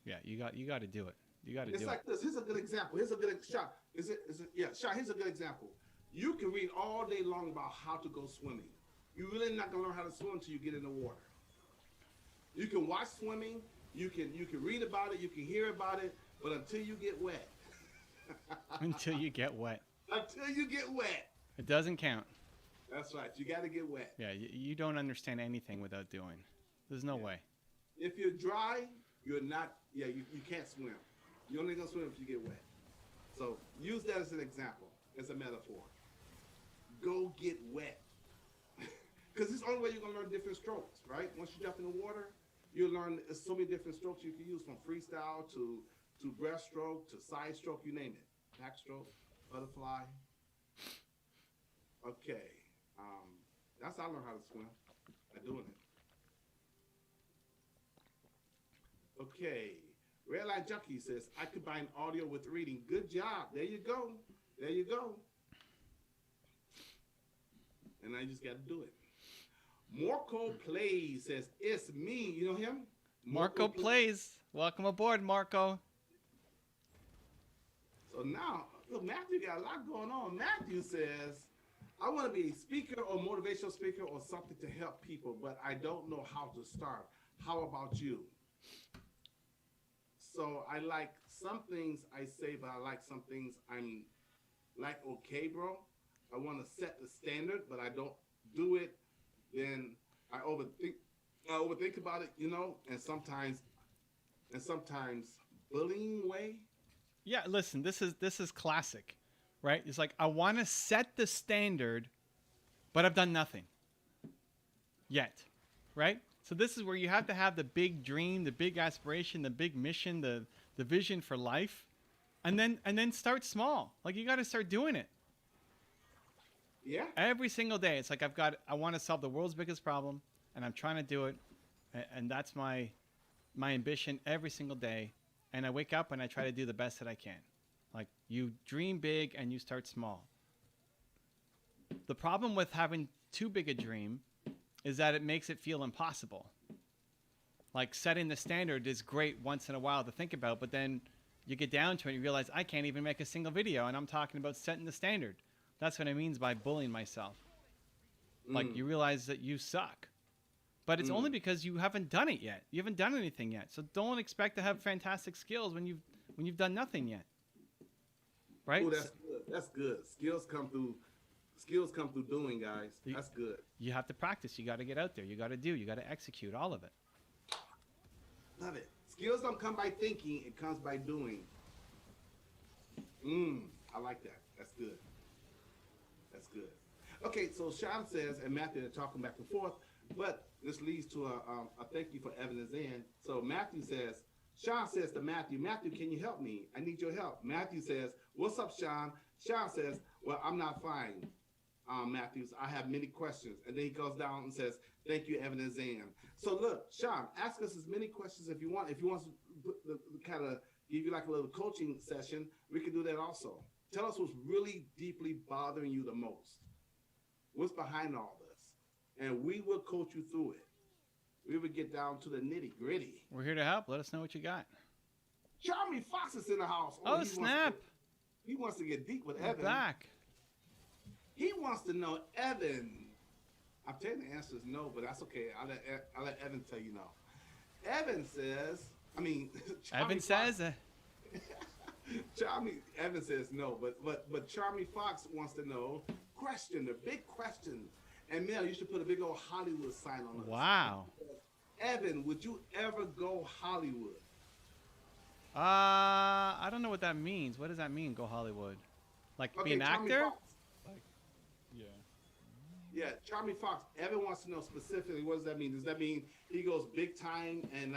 Yeah, you got to do it. You got to do it. It's like this. Here's a good example. Here's a good shot. Shot. Here's a good example. You can read all day long about how to go swimming. You're really not gonna learn how to swim until you get in the water. You can watch swimming. You can read about it. You can hear about it. But until you get wet. Until you get wet. Until you get wet. It doesn't count. That's right. You got to get wet. Yeah, you don't understand anything without doing. There's no way. If you're dry, you're not. Yeah, you can't swim. You're only gonna swim if you get wet. So use that as an example, as a metaphor. Go get wet. Because it's the only way you're going to learn different strokes, right? Once you jump in the water, you'll learn so many different strokes you can use, from freestyle to breaststroke to side stroke, you name it. Backstroke, butterfly. Okay. That's how I learned how to swim, by doing it. Okay. Red Light Junkie says, I combine audio with reading. Good job. There you go. And I just got to do it. Marco Plays says, it's me. You know him? Marco Plays. Welcome aboard, Marco. So now, look, Matthew got a lot going on. Matthew says, I want to be a speaker or motivational speaker or something to help people, but I don't know how to start. How about you? So I like some things I say, but I like some things I'm like, okay, bro. I want to set the standard, but I don't do it. Then I overthink about it, and sometimes bullying way. Yeah, listen, this is classic, right? It's like I want to set the standard, but I've done nothing yet, right? So this is where you have to have the big dream, the big aspiration, the big mission, the vision for life, and then start small. Like you got to start doing it. Yeah. Every single day. It's like I want to solve the world's biggest problem, and I'm trying to do it, and that's my ambition every single day. And I wake up and I try to do the best that I can. Like you dream big and you start small. The problem with having too big a dream is that it makes it feel impossible. Like setting the standard is great once in a while to think about, but then you get down to it and you realize I can't even make a single video, and I'm talking about setting the standard. That's what I mean by bullying myself. Like you realize that you suck. But it's only because you haven't done it yet. You haven't done anything yet. So don't expect to have fantastic skills when you've done nothing yet. Right? Oh, that's good. That's good. Skills come through doing, guys. That's good. You have to practice. You got to get out there. You got to do. You got to execute all of it. Love it. Skills don't come by thinking. It comes by doing. I like that. That's good. That's good. Okay, so Sean says, and Matthew are talking back and forth, but this leads to a thank you for Evan and Zane. So Matthew says, Sean says to Matthew, Matthew, can you help me? I need your help. Matthew says, what's up, Sean? Sean says, well, I'm not fine, Matthews. I have many questions. And then he goes down and says, thank you, Evan and Zane. So look, Sean, ask us as many questions if you want. If you want to kind of give you like a little coaching session, we can do that also. Tell us what's really deeply bothering you the most. What's behind all this? And we will coach you through it. We will get down to the nitty gritty. We're here to help. Let us know what you got. Charlie Fox is in the house. Oh, snap. He wants to get deep with We're Evan. back. He wants to know, Evan. I'm telling you the answer is no, but that's okay. I'll let Evan tell you no. Evan says, Evan says, Evan says no, but Charmy Fox wants to know, the big question. And Mel, you should put a big old Hollywood sign on us. wow. Evan, would you ever go Hollywood? I don't know what that means. What does that mean, go Hollywood? Like be an actor? Fox. Like, yeah. Yeah, Charmy Fox. Evan wants to know specifically, what does that mean? Does that mean he goes big time and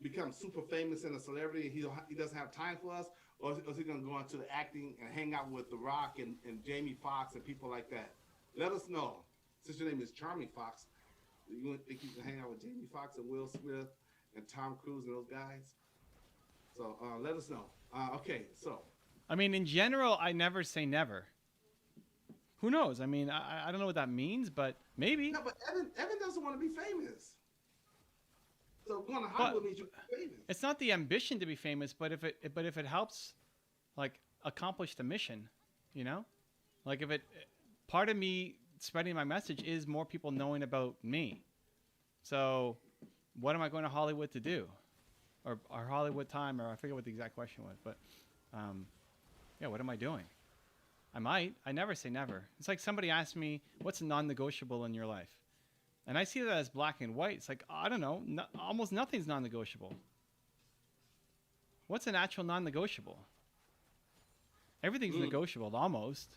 becomes super famous and a celebrity and he doesn't have time for us? Or is he going to go into the acting and hang out with The Rock and Jamie Foxx and people like that? Let us know. Since your name is Charmy Fox, you think you can hang out with Jamie Foxx and Will Smith and Tom Cruise and those guys? So let us know. Okay, so. In general, I never say never. Who knows? I don't know what that means, but maybe. No, but Evan doesn't want to be famous. So going to Hollywood means you're famous. It's not the ambition to be famous, but if it helps, like, accomplish the mission, like if it. Part of me spreading my message is more people knowing about me. So what am I going to Hollywood to do? Or Hollywood time, or I forget what the exact question was. But, what am I doing? I never say never. It's like somebody asked me, what's a non-negotiable in your life? And I see that as black and white. It's like, I don't know, almost nothing's non-negotiable. What's an actual non-negotiable? Everything's negotiable, almost.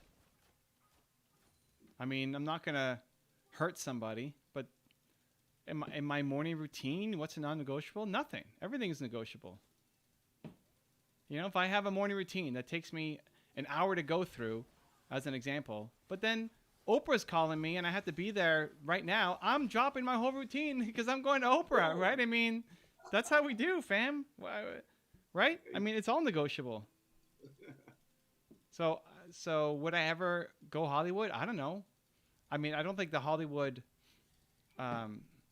I'm not going to hurt somebody, but in my morning routine, what's a non-negotiable? Nothing. Everything is negotiable. If I have a morning routine that takes me an hour to go through, as an example, but then Oprah's calling me and I have to be there right now, I'm dropping my whole routine because I'm going to Oprah, right? That's how we do, fam. Right? It's all negotiable. So would I ever go Hollywood? I don't know. I don't think the Hollywood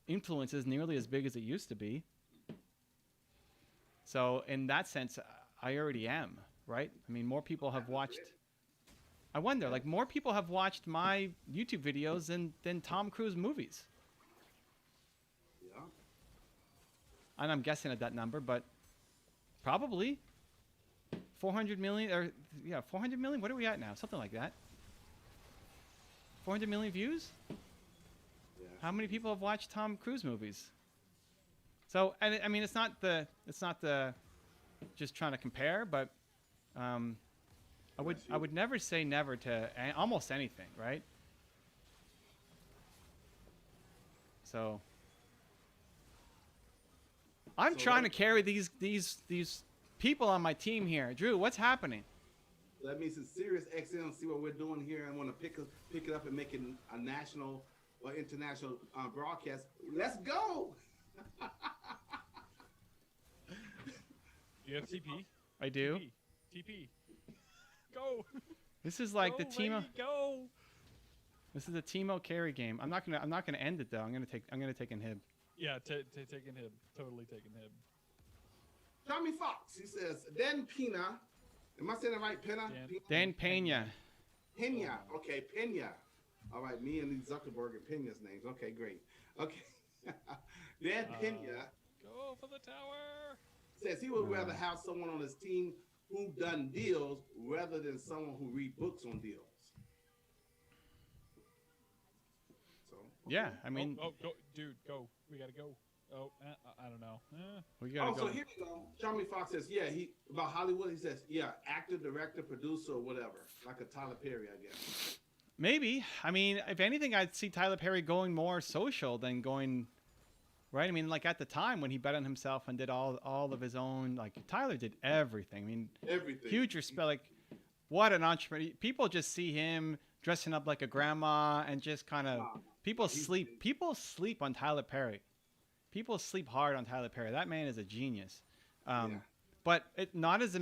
influence is nearly as big as it used to be. So in that sense, I already am, right? More people have watched. I wonder, like, more people have watched my YouTube videos than Tom Cruise movies. Yeah. And I'm guessing at that number, but probably 400 million, or 400 million. What are we at now? Something like that. 400 million views. Yeah. How many people have watched Tom Cruise movies? So, and I mean, it's not the just trying to compare, but I would never say never to almost anything, right? So I'm trying to carry these people on my team here. Drew, what's happening? That means it's Sirius XM. See what we're doing here, and want to pick it up and make it a national or international broadcast. Let's go. You have TP? I do. TP. Go. This is like the Go, Teemo. lady, go. This is a Teemo carry game. I'm not gonna end it though. I'm gonna take a hib. Yeah, taking him. Totally taking him. Tommy Fox. He says Dan Pena. Am I saying it right? Pena. Dan Pena. Pena. Okay, Pena. All right, me and these Zuckerberg and Pena's names. Okay, great. Okay. Dan Pena Go for the tower. says he would rather have someone on his team who done deals rather than someone who read books on deals. So Yeah, I mean, go, dude, go. We gotta go. Oh, I don't know. we gotta so go. here we go. Tommy Fox says, yeah, he about Hollywood. He says, yeah, actor, director, producer, or whatever, like a Tyler Perry, I guess. Maybe. I mean, if anything, I'd see Tyler Perry going more social than going. Right? I mean, like at the time when he bet on himself and did all of his own, like Tyler did everything. I mean, Everything. huge respect. Like, what an entrepreneur. People just see him dressing up like a grandma and just kind of people sleep on Tyler Perry. People sleep hard on Tyler Perry. That man is a genius. But it not as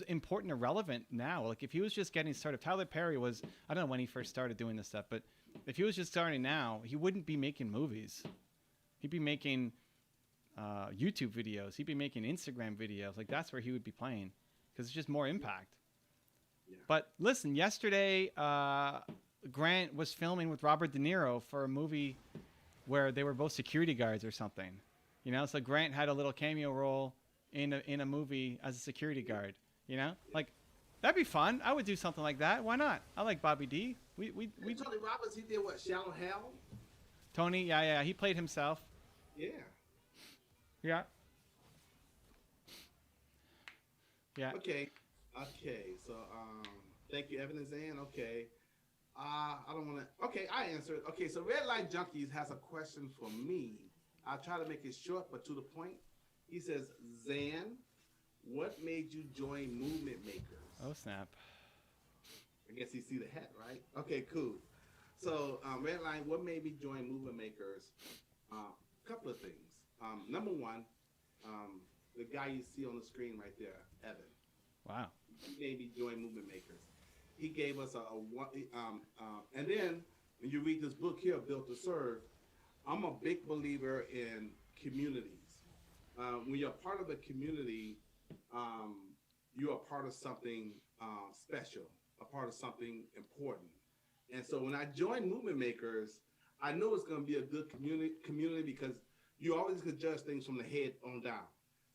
important or relevant now. Like if he was just getting started, Tyler Perry was, I don't know when he first started doing this stuff, but if he was just starting now, he wouldn't be making movies. He'd be making YouTube videos. He'd be making Instagram videos. Like that's where he would be playing because it's just more impact. Yeah. But listen, yesterday Grant was filming with Robert De Niro for a movie where they were both security guards or something. You know, so Grant had a little cameo role in a movie as a security guard. You know, like that'd be fun. I would do something like that. Why not? I like Bobby D. We Tony Roberts, he did what? Shallow Hell? Tony, yeah, he played himself. Yeah. Yeah. Yeah. Okay. So thank you, Evan and Zane. Okay. I don't want to. Okay, I answered. Okay, so Red Light Junkies has a question for me. I'll try to make it short but to the point. He says, Zan, what made you join Movement Makers? Oh snap. I guess you see the hat, right? Okay, cool. So Red Line, what made me join Movement Makers? Couple of things. Number one, the guy you see on the screen right there, Evan. Wow. He made me join Movement Makers. He gave us and then when you read this book here, Built to Serve, I'm a big believer in communities. When you're part of a community, you are part of something special, a part of something important. And so when I joined Movement Makers, I know it's going to be a good community because you always could judge things from the head on down.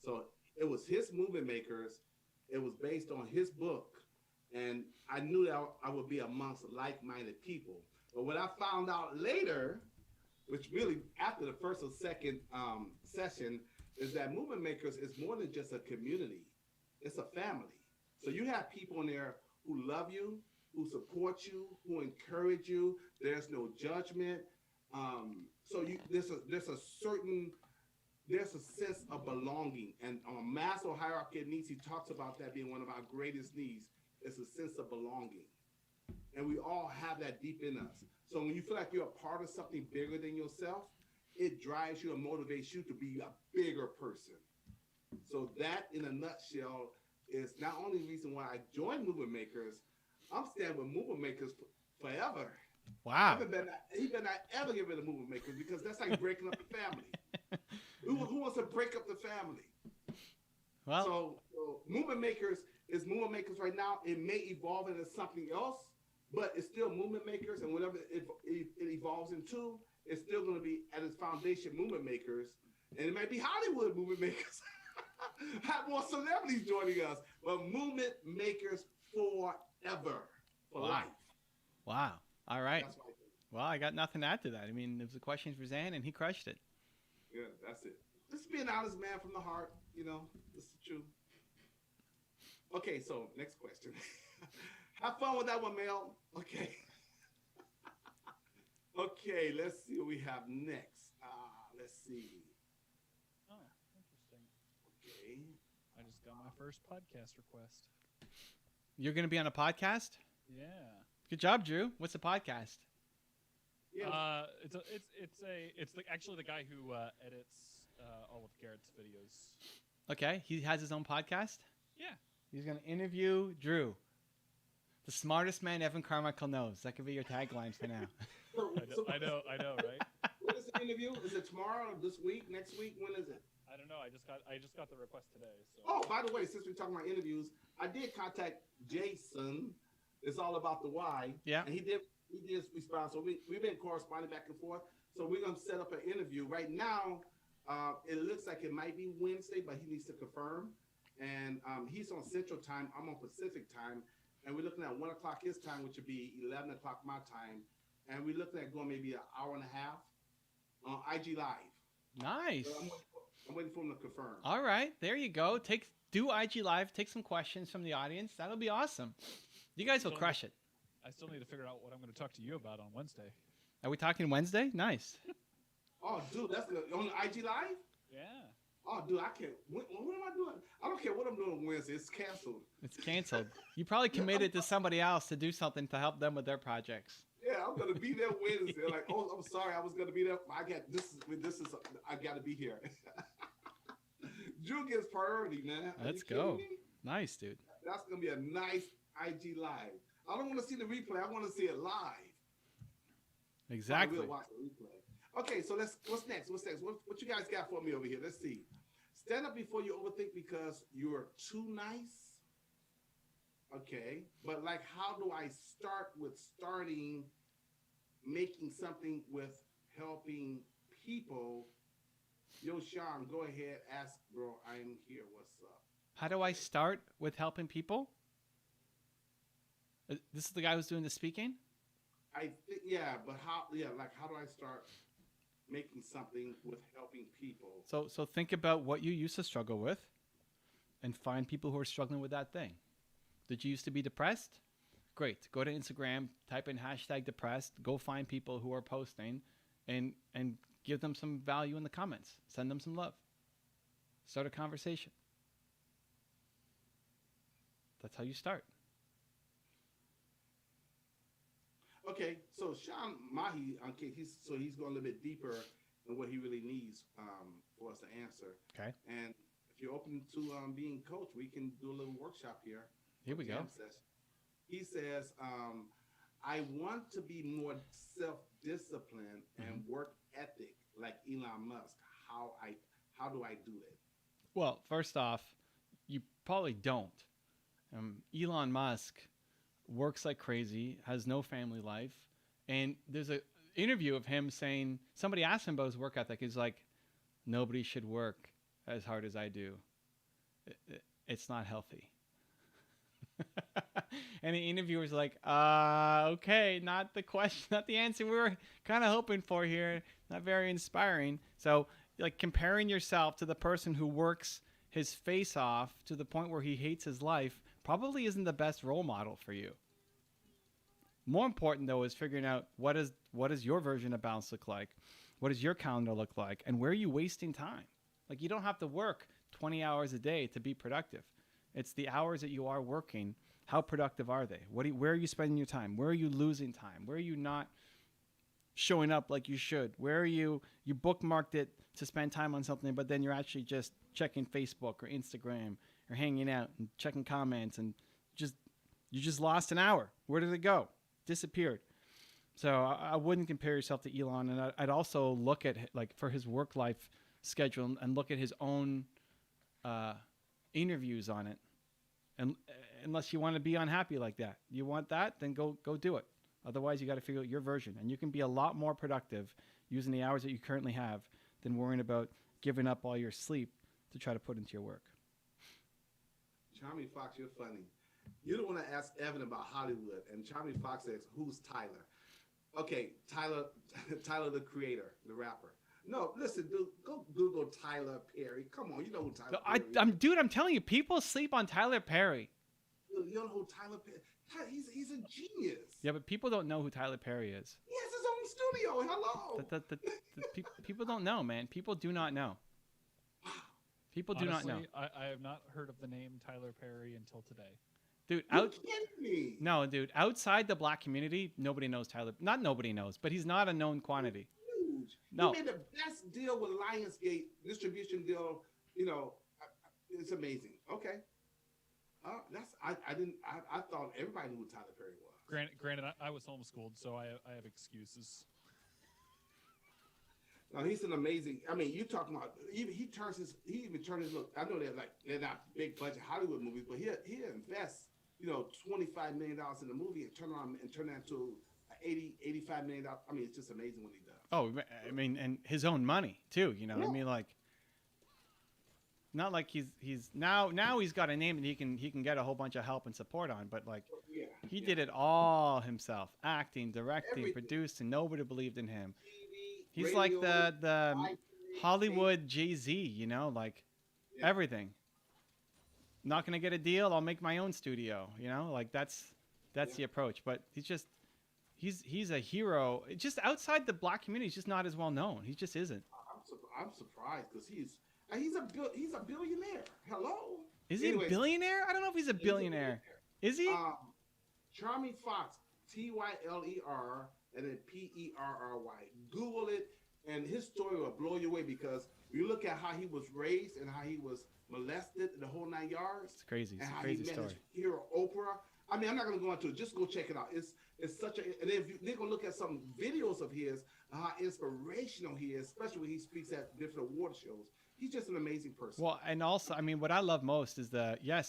So it was his Movement Makers. It was based on his book. And I knew that I would be amongst like-minded people. But what I found out later, which really after the first or second session, is that Movement Makers is more than just a community. It's a family. So you have people in there who love you, who support you, who encourage you. There's no judgment. So there's a sense of belonging. And on Maslow hierarchy of needs, he talks about that being one of our greatest needs. It's a sense of belonging. And we all have that deep in us. So when you feel like you're a part of something bigger than yourself, it drives you and motivates you to be a bigger person. So that, in a nutshell, is not only the reason why I joined Movement Makers, I'm standing with Movement Makers forever. Wow. He better not ever get rid of Movement Makers because that's like breaking up the family. Who wants to break up the family? Well, So Movement Makers is Movement Makers right now. It may evolve into something else, but it's still movement makers, and whatever it evolves into, it's still going to be at its foundation movement makers, and it might be Hollywood movement makers. Have more celebrities joining us, but movement makers forever, for Wow. life. Wow. All right. That's what I think. Well, I got nothing to add to that. I mean, it was a question for Zane, and he crushed it. Yeah, that's it. Just be an honest man from the heart, you know. This is the truth. Okay, so next question. Have fun with that one, Mel. Okay. Okay, let's see what we have next. Let's see. Oh, interesting. Okay. I just got my first podcast request. You're going to be on a podcast? Yeah. Good job, Drew. What's the podcast? Yeah. It's actually the guy who edits all of Garrett's videos. Okay. He has his own podcast? Yeah. He's going to interview Drew. The smartest man Evan Carmichael knows. That could be your tagline for now. I know, right? When is the interview? Is it tomorrow, this week, next week? When is it? I don't know. I just got the request today. So. Oh, by the way, since we're talking about interviews, I did contact Jason. It's all about the why. Yeah. And he did respond. So we've been corresponding back and forth. So we're gonna set up an interview. Right now, it looks like it might be Wednesday, but he needs to confirm. And he's on Central Time. I'm on Pacific Time. And we're looking at 1 o'clock his time, which would be 11 o'clock my time. And we're looking at going maybe an hour and a half on IG Live. Nice. So I'm waiting for him to confirm. All right. There you go. Do IG Live. Take some questions from the audience. That'll be awesome. You guys will crush it. I still need to figure out what I'm going to talk to you about on Wednesday. Are we talking Wednesday? Nice. Oh, dude, that's good. On IG Live? Yeah. Oh, dude, I can't. What am I doing? I don't care what I'm doing on Wednesday. It's canceled. It's canceled. You probably committed to somebody else to do something to help them with their projects. Yeah, I'm gonna be there Wednesday. Like, oh, I'm sorry, I was gonna be there. I got this. I got to be here. Drew gets priority, man. Are Let's you kidding go. me? Nice, dude. That's gonna be a nice IG Live. I don't want to see the replay. I want to see it live. Exactly. I will watch the replay. Okay, so what's next? What's next? What you guys got for me over here? Let's see. Stand up before you overthink because you're too nice. Okay, but like, how do I start with making something with helping people? Yo, Sean, go ahead, ask, bro. I'm here. What's up? How do I start with helping people? This is the guy who's doing the speaking? I think, yeah, but how do I start making something with helping people? So think about what you used to struggle with and find people who are struggling with that thing. Did you used to be depressed? Great. Go to Instagram, type in #depressed, go find people who are posting and give them some value in the comments. Send them some love. Start a conversation. That's how you start. Okay, so Sean Mahi, okay, he's going a little bit deeper than what he really needs for us to answer. Okay. And if you're open to being coached, we can do a little workshop here. Here we go. Session. He says, I want to be more self-disciplined and work ethic like Elon Musk. How do I do it? Well, first off, you probably don't. Elon Musk works like crazy, has no family life, and there's an interview of him saying, somebody asked him about his work ethic. He's like, nobody should work as hard as I do. It's not healthy. And the interviewer's like, okay, not the question, not the answer we were kind of hoping for here. Not very inspiring. So, like, comparing yourself to the person who works his face off to the point where he hates his life probably isn't the best role model for you. More important, though, is figuring out what does your version of balance look like? What does your calendar look like? And where are you wasting time? Like, you don't have to work 20 hours a day to be productive. It's the hours that you are working. How productive are they? Where are you spending your time? Where are you losing time? Where are you not showing up like you should? Where are you bookmarked it to spend time on something, but then you're actually just checking Facebook or Instagram or hanging out and checking comments and you just lost an hour. Where did it go? Disappeared. So I wouldn't compare yourself to Elon, and I'd also look at, like, for his work life schedule and look at his own interviews on it, and unless you want to be unhappy like that. You want that, then go do it. Otherwise, you got to figure out your version, and you can be a lot more productive using the hours that you currently have than worrying about giving up all your sleep to try to put into your work. Charmy Fox, you're funny. You don't want to ask Evan about Hollywood, and Charmy Fox says, "Who's Tyler?" Okay, Tyler, Tyler the creator, the rapper. No, listen, dude, go Google Tyler Perry. Come on, you know who Tyler Perry is. Dude, I'm telling you, people sleep on Tyler Perry. You don't know who Tyler Perry? He's a genius. Yeah, but people don't know who Tyler Perry is. He has his own studio. Hello. People don't know, man. People do not know. People do Honestly, not know. I have not heard of the name Tyler Perry until today. Dude, You're kidding me. No, dude. Outside the black community, nobody knows Tyler. Not nobody knows, but he's not a known quantity. Huge. No. He made the best deal with Lionsgate, distribution deal. You know, it's amazing. Okay. I thought everybody knew who Tyler Perry was. Granted, I was homeschooled, so I have excuses. No, he's an amazing. I mean, you talking about he even turned his look. I know they're not big budget Hollywood movies, but he invests $25 million in the movie and turn that into $85 million. I mean, it's just amazing what he does. Oh, I mean, and his own money too. You know, Yeah. I mean, like, not like he's now he's got a name that he can get a whole bunch of help and support on, but like he did it all himself, acting, directing, Everything. producing. Nobody believed in him. TV, He's radio, like the iTunes, Hollywood Jay-Z, you know, like Yeah. everything. Not gonna get a deal, I'll make my own studio, you know, like that's the approach. But he's a hero. Just outside the black community, he's just not as well known. He just isn't. I'm surprised because he's a billionaire. Hello. Is he Anyways, a billionaire? I don't know if he's a billionaire. Is he? Charmy Fox, Tyler, and then Perry. Google it, and his story will blow you away because you look at how he was raised and how he was molested, the whole 9 yards. It's crazy. It's And a how crazy he met story. his hero Oprah. I mean, I'm not gonna go into it. Just go check it out. It's such a. And if they're gonna look at some videos of his, how inspirational he is, especially when he speaks at different award shows. He's just an amazing person. Well, and also, I mean, what I love most is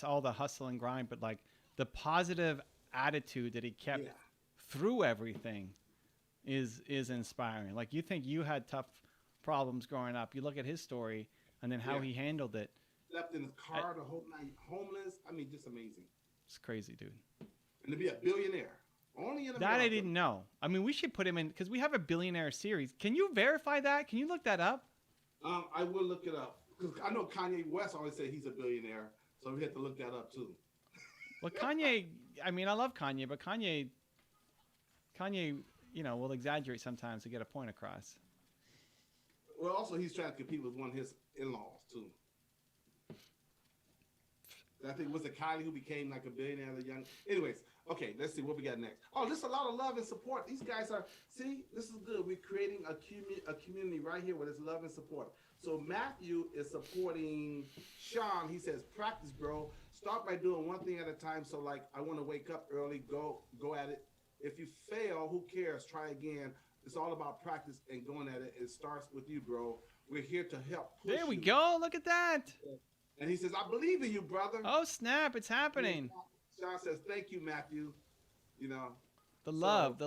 all the hustle and grind, but like the positive attitude that he kept Yeah. through everything is inspiring. Like, you think you had tough problems growing up. You look at his story and then how Yeah. he handled it. Left in his car the whole night, homeless. I mean, just amazing. It's crazy, dude. And to be a billionaire, only in America. That I didn't know. I mean, we should put him in because we have a billionaire series. Can you verify that? Can you look that up? I will look it up because I know Kanye West always said he's a billionaire, so we have to look that up too. Well, Kanye, I mean, I love Kanye, but Kanye, will exaggerate sometimes to get a point across. Well, also he's trying to compete with one of his in-laws too. I think was it Kylie who became like a billionaire as a young. Anyways, okay, let's see what we got next. Oh, this is a lot of love and support. These guys are this is good. We're creating a community right here with this love and support. So Matthew is supporting Sean. He says, "Practice, bro. Start by doing one thing at a time. So like, I want to wake up early. Go at it. If you fail, who cares? Try again. It's all about practice and going at it. It starts with you, bro. We're here to help. Push There we you." go. Look at that. And he says, "I believe in you, brother." Oh, snap. It's happening. Sean says, "Thank you, Matthew." You know, The So- love,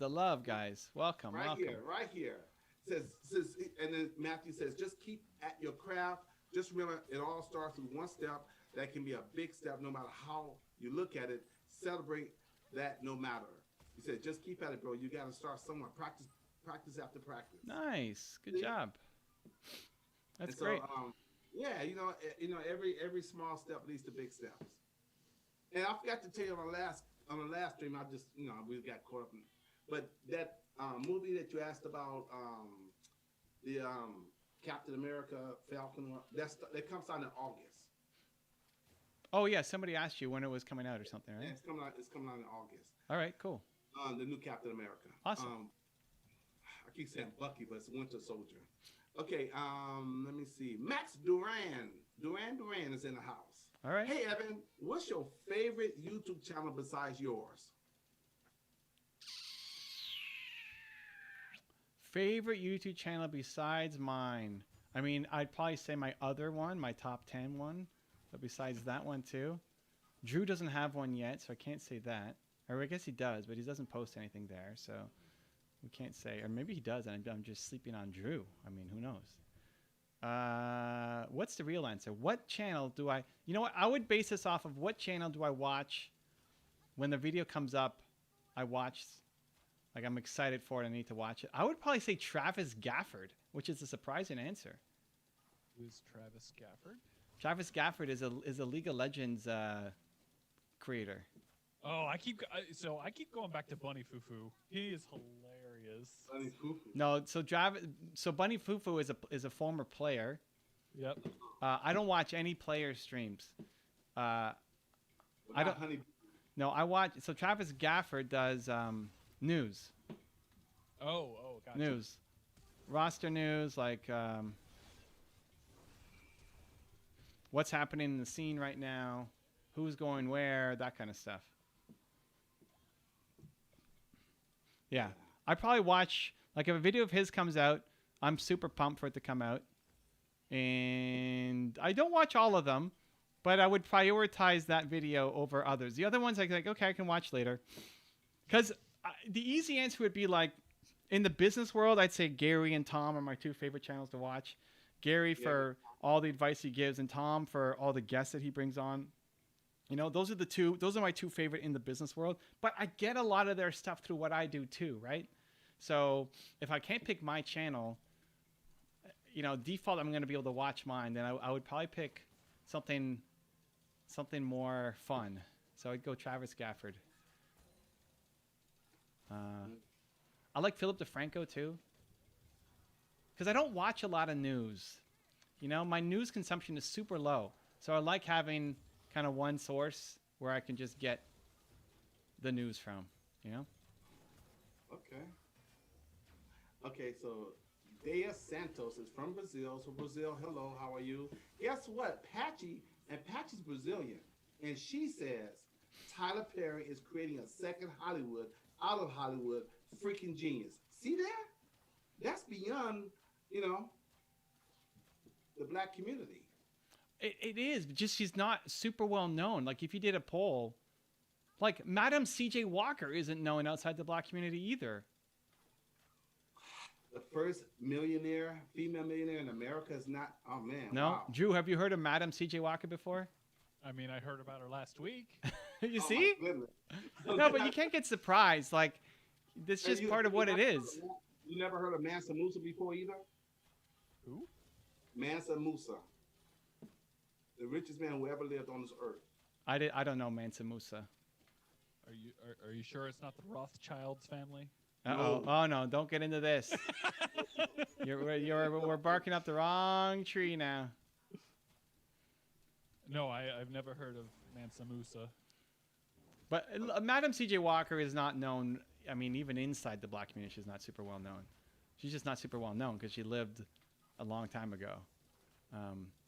the love, guys. Welcome, right welcome. here. Says, and then Matthew says, "Just keep at your craft. Just remember, it all starts with one step. That can be a big step, no matter how you look at it. Celebrate that, no matter." He said, "Just keep at it, bro. You got to start somewhere. Practice after practice." Nice. Good See? job. That's And so, great. Yeah, every small step leads to big steps. And I forgot to tell you on the last stream, I just we got caught up in, but that movie that you asked about, the Captain America Falcon one, that comes out in August. Oh, yeah. Somebody asked you when it was coming out or something, Yeah, right? it's coming out in August. All right, cool. The new Captain America. Awesome. I keep saying Bucky, but it's Winter Soldier. Okay, let me see. Max Duran is in the house. All right. Hey, Evan, what's your favorite YouTube channel besides yours? Favorite YouTube channel besides mine? I mean, I'd probably say my other one, my top 10 one, but besides that one too. Drew doesn't have one yet, so I can't say that. Or I guess he does, but he doesn't post anything there, so we can't say. Or maybe he does, and I'm just sleeping on Drew. I mean, who knows? What's the real answer? What channel do I... You know what? I would base this off of what channel do I watch when the video comes up. I watch... Like, I'm excited for it. I need to watch it. I would probably say Travis Gafford, which is a surprising answer. Who's Travis Gafford? Travis Gafford is a League of Legends creator. Oh, I keep going back to Bunny Fufu. He is hilarious. Bunny Fufu. No, so Bunny Fufu is a former player. Yep. I don't watch any player streams. I don't. Honey. No, I watch. So Travis Gafford does news. Oh, gotcha. News, roster news, like what's happening in the scene right now, who's going where, that kind of stuff. Yeah, I probably watch, like, if a video of his comes out, I'm super pumped for it to come out. And I don't watch all of them, but I would prioritize that video over others. The other ones, like okay, I can watch later. Because the easy answer would be, like, in the business world, I'd say Gary and Tom are my two favorite channels to watch. Gary for all the advice he gives, and Tom for all the guests that he brings on. You know, those are my two favorite in the business world. But I get a lot of their stuff through what I do too, right? So if I can't pick my channel, you know, default I'm going to be able to watch mine. Then I would probably pick something more fun. So I'd go Travis Gafford. I like Philip DeFranco too, because I don't watch a lot of news. You know, my news consumption is super low. So I like having kind of one source where I can just get the news from, you know? Okay, so Dea Santos is from Brazil. So Brazil, hello, how are you? Guess what? Patchy's Brazilian. And she says Tyler Perry is creating a second Hollywood out of Hollywood. Freaking genius. See that? That's beyond, you know, the black community. It is, but just she's not super well known. Like, if you did a poll, like, Madam CJ Walker isn't known outside the black community either. The first female millionaire in America is not, oh man. No? Wow. Drew, have you heard of Madam CJ Walker before? I mean, I heard about her last week. You Oh, see? my goodness. No, but you can't get surprised. Like, that's just part of what it is. You never heard of Mansa Musa before either? Who? Mansa Musa. The richest man who ever lived on this earth. I don't know Mansa Musa. Are you sure it's not the Rothschilds family? Uh-oh. No. Oh, no, don't get into this. We're barking up the wrong tree now. No, I've never heard of Mansa Musa. But Madam CJ Walker is not known. I mean, even inside the black community, she's not super well known. She's just not super well known because she lived a long time ago.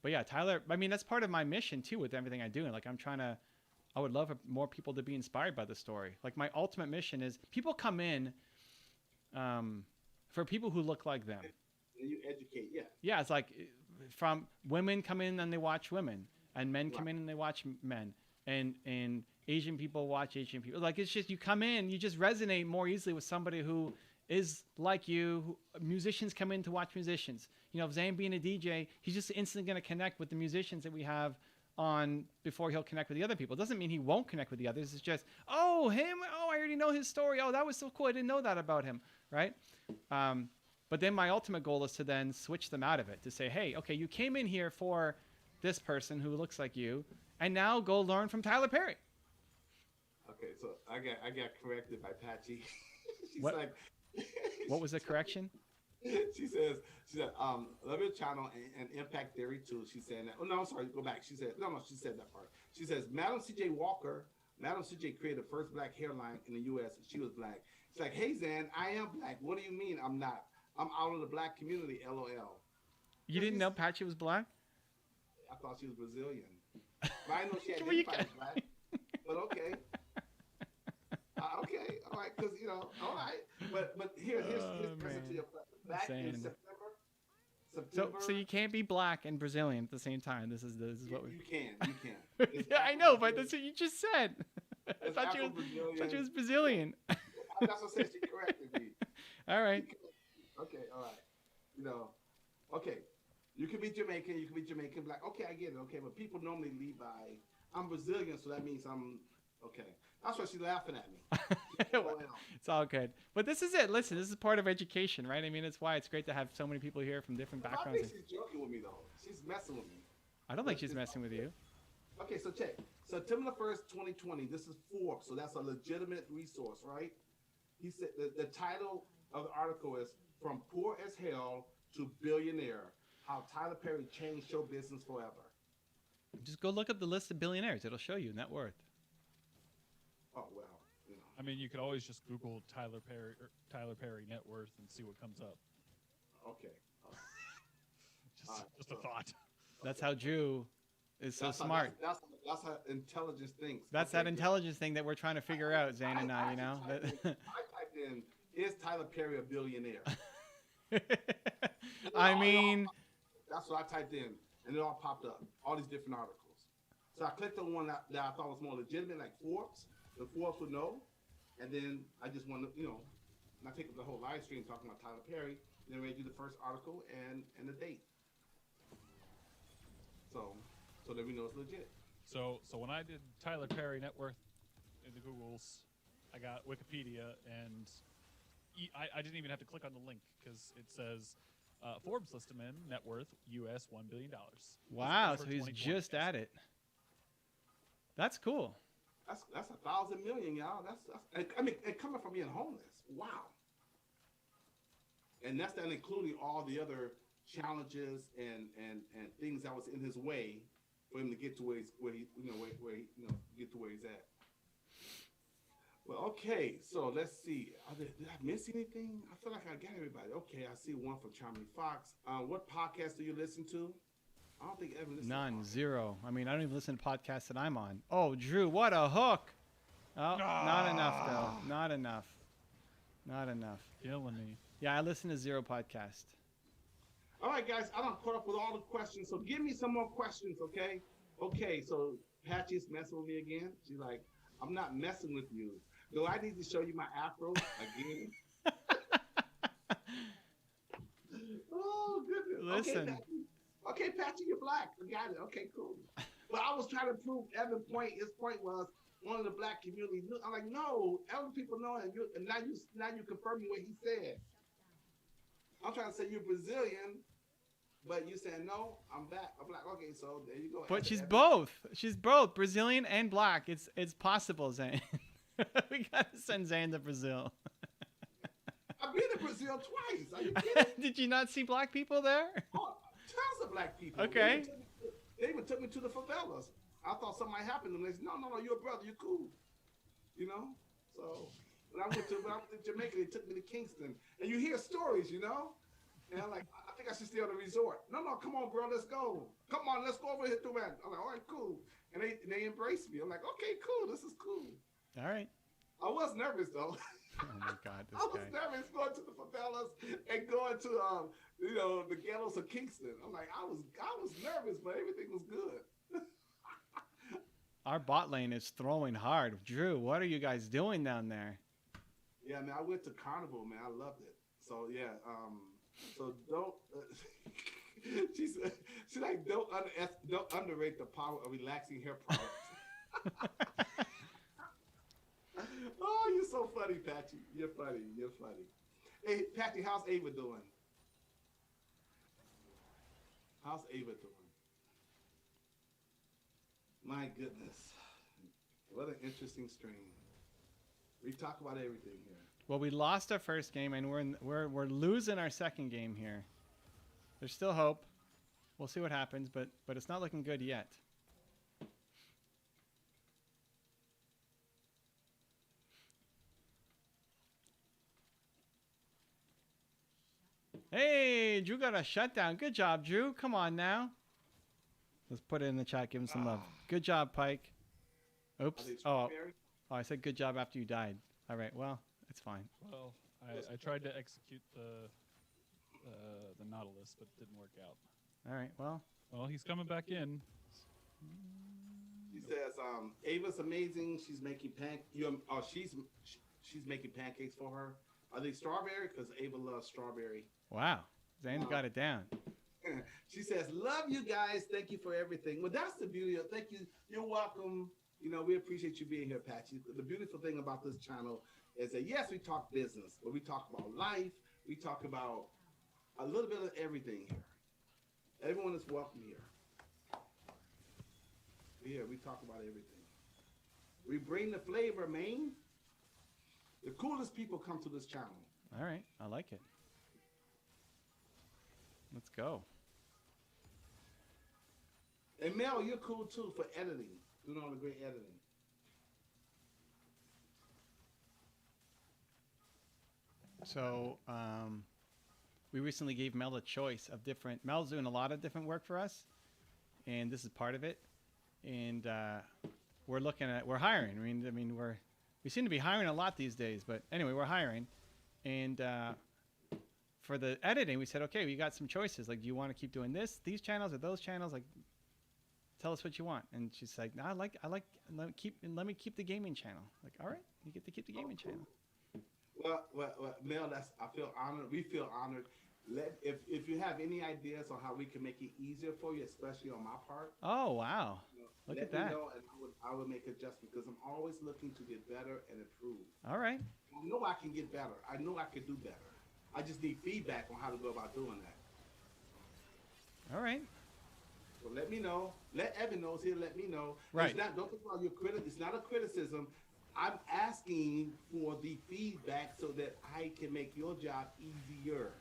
But yeah, Tyler, I mean, that's part of my mission too with everything I do. And like, I would love more people to be inspired by the story. Like, my ultimate mission is people come in for people who look like them. And you educate, yeah. Yeah, it's like from women come in and they watch women, and men come in and they watch men, and Asian people watch Asian people. Like, it's just, you come in, you just resonate more easily with somebody who is like you. Musicians come in to watch musicians. You know, if Zane being a DJ, he's just instantly going to connect with the musicians that we have on before he'll connect with the other people. It doesn't mean he won't connect with the others. It's just, oh, him. Oh, I already know his story. Oh, that was so cool. I didn't know that about him. Right. But then my ultimate goal is to then switch them out of it, to say, hey, okay, you came in here for this person who looks like you, and now go learn from Tyler Perry. Okay, so I got corrected by Patchy. She's What? like, What was the correction? She said, love your channel and impact theory too. She's saying that. Oh no, I'm sorry. Go back. She said she said that part. She says, Madam CJ Walker, Madam CJ created the first black hairline in the U.S. She was black. It's like, hey Zan, I am black. What do you mean I'm not? I'm out of the black community. LOL. You didn't know Patchy was black? I thought she was Brazilian. But I know she Well, you identified as black. But okay. Okay, all right, because all right. But here's the answer to your question. Back in September. So you can't be black and Brazilian at the same time. This is what we. You can. It's Yeah, I know, but Afro-Brazilian. that's what you just said. I It's thought you Afro-Brazilian. was Brazilian. That's what I said. She corrected me. All right. Okay, all right. You know, okay. You can be Jamaican. You can be Jamaican black. Okay, I get it. Okay, but people normally lead by, I'm Brazilian, so that means I'm, okay. That's why she's laughing at me. It's all good. But this is it. Listen, this is part of education, right? I mean, it's why it's great to have so many people here from different I backgrounds. think she's joking with me, though. She's messing with me. I don't think she's messing with you. Okay, so check. September 1st, 2020. This is Forbes, so that's a legitimate resource, right? He said the title of the article is From Poor as Hell to Billionaire, How Tyler Perry Changed Show Business Forever. Just go look up the list of billionaires. It'll show you net worth. Oh, well, you know. I mean, you could always just Google Tyler Perry net worth and see what comes up. Okay. Just a thought. That's how Drew is so That's how- smart. That's how intelligence thinks. That's Okay, that intelligence thing that we're trying to figure out, Zane and I, you know? I typed in, is Tyler Perry a billionaire? I mean, That's what I typed in, and it all popped up, all these different articles. So I clicked on one that I thought was more legitimate, like Forbes. The Forbes would know, and then I just wanted to, not take up the whole live stream talking about Tyler Perry, and then read you the first article and the date. So that we know it's legit. So when I did Tyler Perry net worth in the Googles, I got Wikipedia, and I didn't even have to click on the link because it says Forbes list him in net worth US $1 billion. wow, For so he's 2020. just at it. That's cool. That's 1,000 million, y'all. That's I mean, and coming from being homeless. Wow. And that's not including all the other challenges and things that was in his way for him to get to where he get to where he's at. Well, okay, so let's see. Did I miss anything? I feel like I got everybody. Okay, I see one from Charlie Fox. What podcast do you listen to? I don't think I ever listened. None, zero. I mean, I don't even listen to podcasts that I'm on. Oh, Drew, what a hook. Oh, not enough, though. Not enough. Not enough. Killing me. Yeah, I listen to zero podcast. All right, guys, I don't caught up with all the questions, so give me some more questions, okay? Okay, so Patchy's messing with me again. She's like, I'm not messing with you. Do I need to show you my afro again? Oh, goodness. Listen. Okay, Patchy, you're black. I got it. Okay, cool. But I was trying to prove Evan's point. His point was one of the black community. I'm like, no, other people know it. And now you confirming what he said. I'm trying to say you're Brazilian, but you saying no, I'm black. I'm black. Okay, so there you go. But she's both. She's both Brazilian and black. It's possible, Zane. We gotta send Zane to Brazil. I've been to Brazil twice. Are you kidding? Did you not see black people there? Oh, tons of black people. Okay. They even took me to the favelas. I thought something might happen to them. They said, no, you're a brother. You're cool. You know? So when I went to Jamaica, they took me to Kingston. And you hear stories, you know? And I'm like, I think I should stay on the resort. No, come on, bro. Let's go. Come on, let's go over here to man. I'm like, all right, cool. And they embraced me. I'm like, okay, cool. This is cool. All right. I was nervous, though. Oh, my God, this I was guy. nervous going to the favelas and going to the ghettos of Kingston. I'm like, I was nervous, but everything was good. Our bot lane is throwing hard. Drew, what are you guys doing down there? Yeah, man, I went to Carnival, man. I loved it. So yeah, so don't. She's like, don't underrate the power of relaxing hair products. Oh, you're so funny, Patchy. You're funny. Hey, Patchy, how's Ava doing? How's Ava doing? My goodness. What an interesting stream. We talk about everything here. Well, we lost our first game, and we're losing our second game here. There's still hope. We'll see what happens, but it's not looking good yet. Hey, Drew got a shutdown. Good job, Drew. Come on now. Let's put it in the chat. Give him some love. Good job, Pike. Oops. Oh, I said good job after you died. All right. Well, it's fine. Well, I tried to execute the the Nautilus, but it didn't work out. All right. Well, Well, he's coming back in. She says, Ava's amazing. She's making she's making pancakes for her. Are they strawberry? Because Ava loves strawberry. wow. Zane's got it down. She says, love you guys. Thank you for everything. Well, that's the beauty of thank you. You're welcome. You know, we appreciate you being here, Patchy. The beautiful thing about this channel is that, yes, we talk business, but we talk about life. We talk about a little bit of everything here. Everyone is welcome here. Here, we talk about everything. We bring the flavor, man. The coolest people come to this channel. All right. I like it. Let's go. And Mel, you're cool too for editing. Doing all the great editing. So we recently gave Mel a choice of different. Mel's doing a lot of different work for us, and this is part of it. And we're hiring. We seem to be hiring a lot these days. But anyway, we're hiring, and for the editing, we said, okay, we got some choices. Like, do you want to keep doing these channels, or those channels? Like, tell us what you want. And she's like, no, let me keep the gaming channel. Like, all right, you get to keep the gaming channel. Well, Mel, I feel honored. We feel honored. If you have any ideas on how we can make it easier for you, especially on my part. Oh, wow. Look at that. Let me know, and I would make adjustments because I'm always looking to get better and improve. All right. I know I can get better. I know I can do better. I just need feedback on how to go about doing that. All right. So let me know. Let Evan know. Here, let me know. Right. Don't think about your It's not a criticism. I'm asking for the feedback so that I can make your job easier.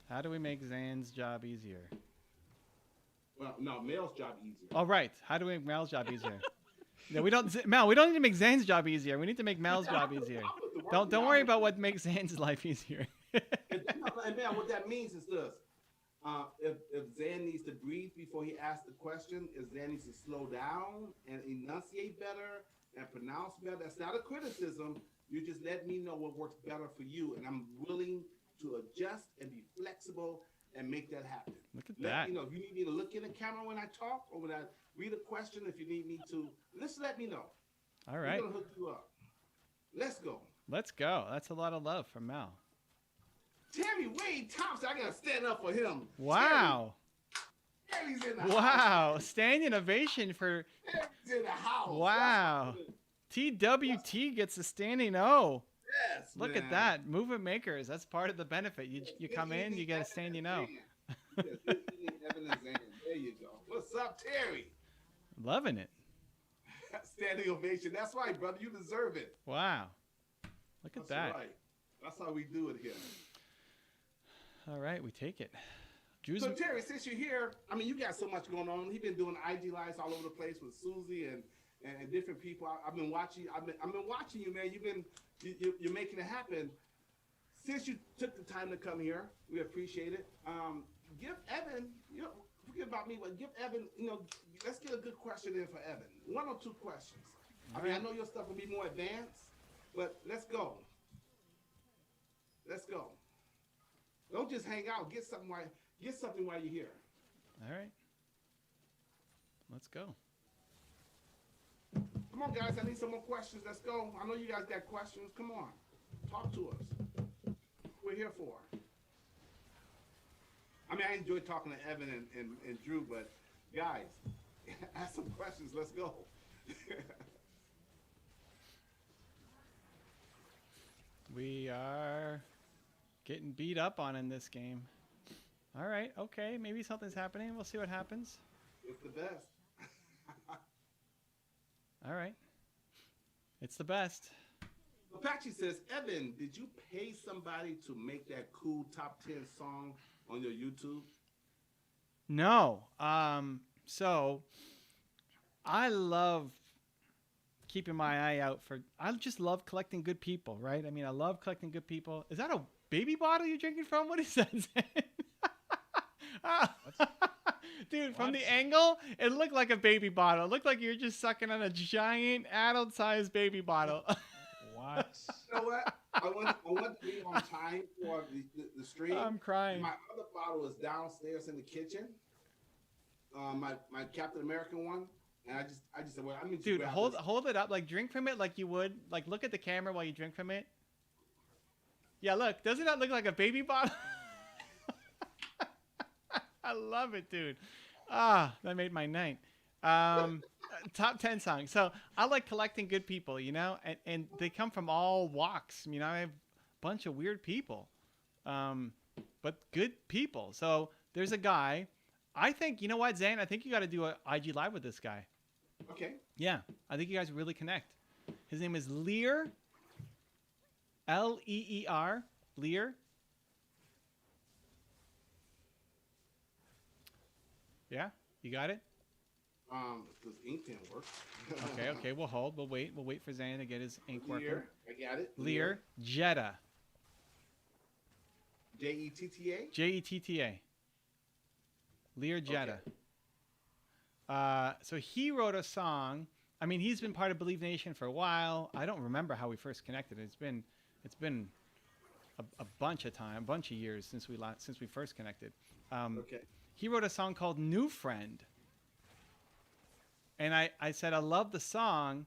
How do we make Zan's job easier? Well, no, Mel's job easier. Oh, right. How do we make Mel's job easier? No, we don't. Mel, we don't need to make Zan's job easier. We need to make Mel's job easier. Don't worry about what makes Zan's life easier. And Mel, what that means is this. If Zan needs to breathe before he asks the question, if Zan needs to slow down and enunciate better and pronounce better, that's not a criticism. You just let me know what works better for you, and I'm willing to adjust and be flexible and make that happen. Look at Let that. me know if you need me to look in the camera when I talk or when I read a question. If you need me to, just let me know. All right. I'm gonna hook you up. Let's go. Let's go. That's a lot of love from Mel. Terry Wade Thompson, I gotta stand up for him. Wow. Terry's in the house. Wow. Standing ovation for. Terry's in the house. Wow. TWT gets a standing O. Yes, Look man. at that. Movement makers. That's part of the benefit. You come in, you get a standing O. Yes, Evan and Zane. There you go. What's up, Terry? Loving it. Standing ovation. That's right, brother. You deserve it. Wow. Look at That's that. right. That's how we do it here. All right, we take it. Drew's So Terry, since you're here, I mean, you got so much going on. He's been doing IG lives all over the place with Susie and different people. I've been watching. I've been watching you, man. You're making it happen. Since you took the time to come here, we appreciate it. Give Evan, forget about me, but give Evan, let's get a good question in for Evan. 1 or 2 questions. I mean, I know your stuff will be more advanced, but let's go. Let's go. Don't just hang out. Get something while you're here. All right. Let's go. Come on, guys. I need some more questions. Let's go. I know you guys got questions. Come on. Talk to us. We're here for. I mean, I enjoy talking to Evan and Drew, but guys, ask some questions. Let's go. We are getting beat up on in this game. All right. Okay. Maybe something's happening. We'll see what happens. It's the best. All right. It's the best. Apache says, Evan, did you pay somebody to make that cool top 10 song on your YouTube? No. So I love keeping my eye out for. I just love collecting good people, right? I mean, I love collecting good people. Is that a baby bottle you're drinking from? What is that? Dude, from the angle, it looked like a baby bottle. It looked like you're just sucking on a giant adult-sized baby bottle. What? You know what? I want to be on time for the stream. I'm crying. My other bottle is downstairs in the kitchen. My Captain American one, and I just said, well, I mean, Dude, hold it up, like drink from it, like you would, like look at the camera while you drink from it. Yeah, look, doesn't that look like a baby bottle? I love it, dude. Ah, that made my night. Top 10 songs. So I like collecting good people, you know, and they come from all walks. You know, I have a bunch of weird people, but good people. So there's a guy. I think, you know what, Zane? I think you got to do a IG Live with this guy. Okay. Yeah, I think you guys really connect. His name is Lear. Leer. Lear. Yeah, you got it? Because ink didn't work. Okay, we'll hold. We'll wait for Zane to get his ink working. Lear, I got it. Lear Jetta. Jetta. Jetta. Lear Jetta. Okay. So he wrote a song. I mean, he's been part of Believe Nation for a while. I don't remember how we first connected. It's been a bunch of time, a bunch of years since we first connected. Okay. He wrote a song called New Friend. And I said, I love the song,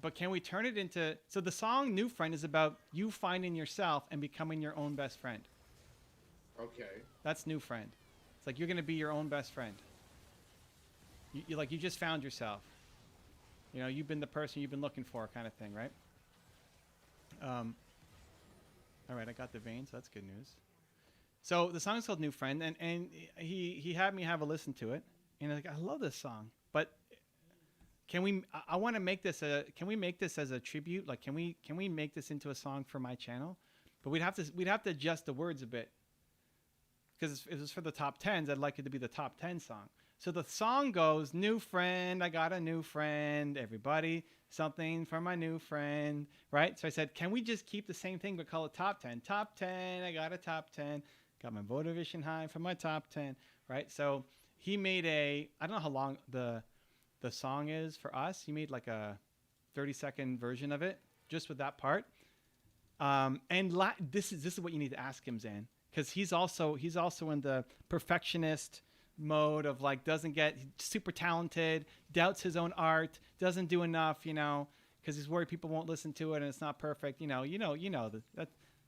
but can we turn it into... So the song New Friend is about you finding yourself and becoming your own best friend. Okay. That's New Friend. It's like you're going to be your own best friend. You just found yourself. You know, you've been the person you've been looking for, kind of thing, right? All right, I got the vein, so that's good news. So the song's called New Friend, and he had me have a listen to it, and I was like, I love this song, but I want to make this can we make this as a tribute? Like, can we make this into a song for my channel? But we'd have to adjust the words a bit, because if it's for the top 10s, I'd like it to be the top 10 song. So the song goes, new friend, I got a new friend, everybody, something for my new friend, right? So I said, can we just keep the same thing but call it top 10? Top 10, I got a top 10, got my motivation high for my top 10, right? So he made I don't know how long the song is for us. He made like a 30-second version of it, just with that part. This is what you need to ask him, Zan, because he's also in the perfectionist mode of like doesn't get super talented, doubts his own art, doesn't do enough, you know, because he's worried people won't listen to it and it's not perfect. You know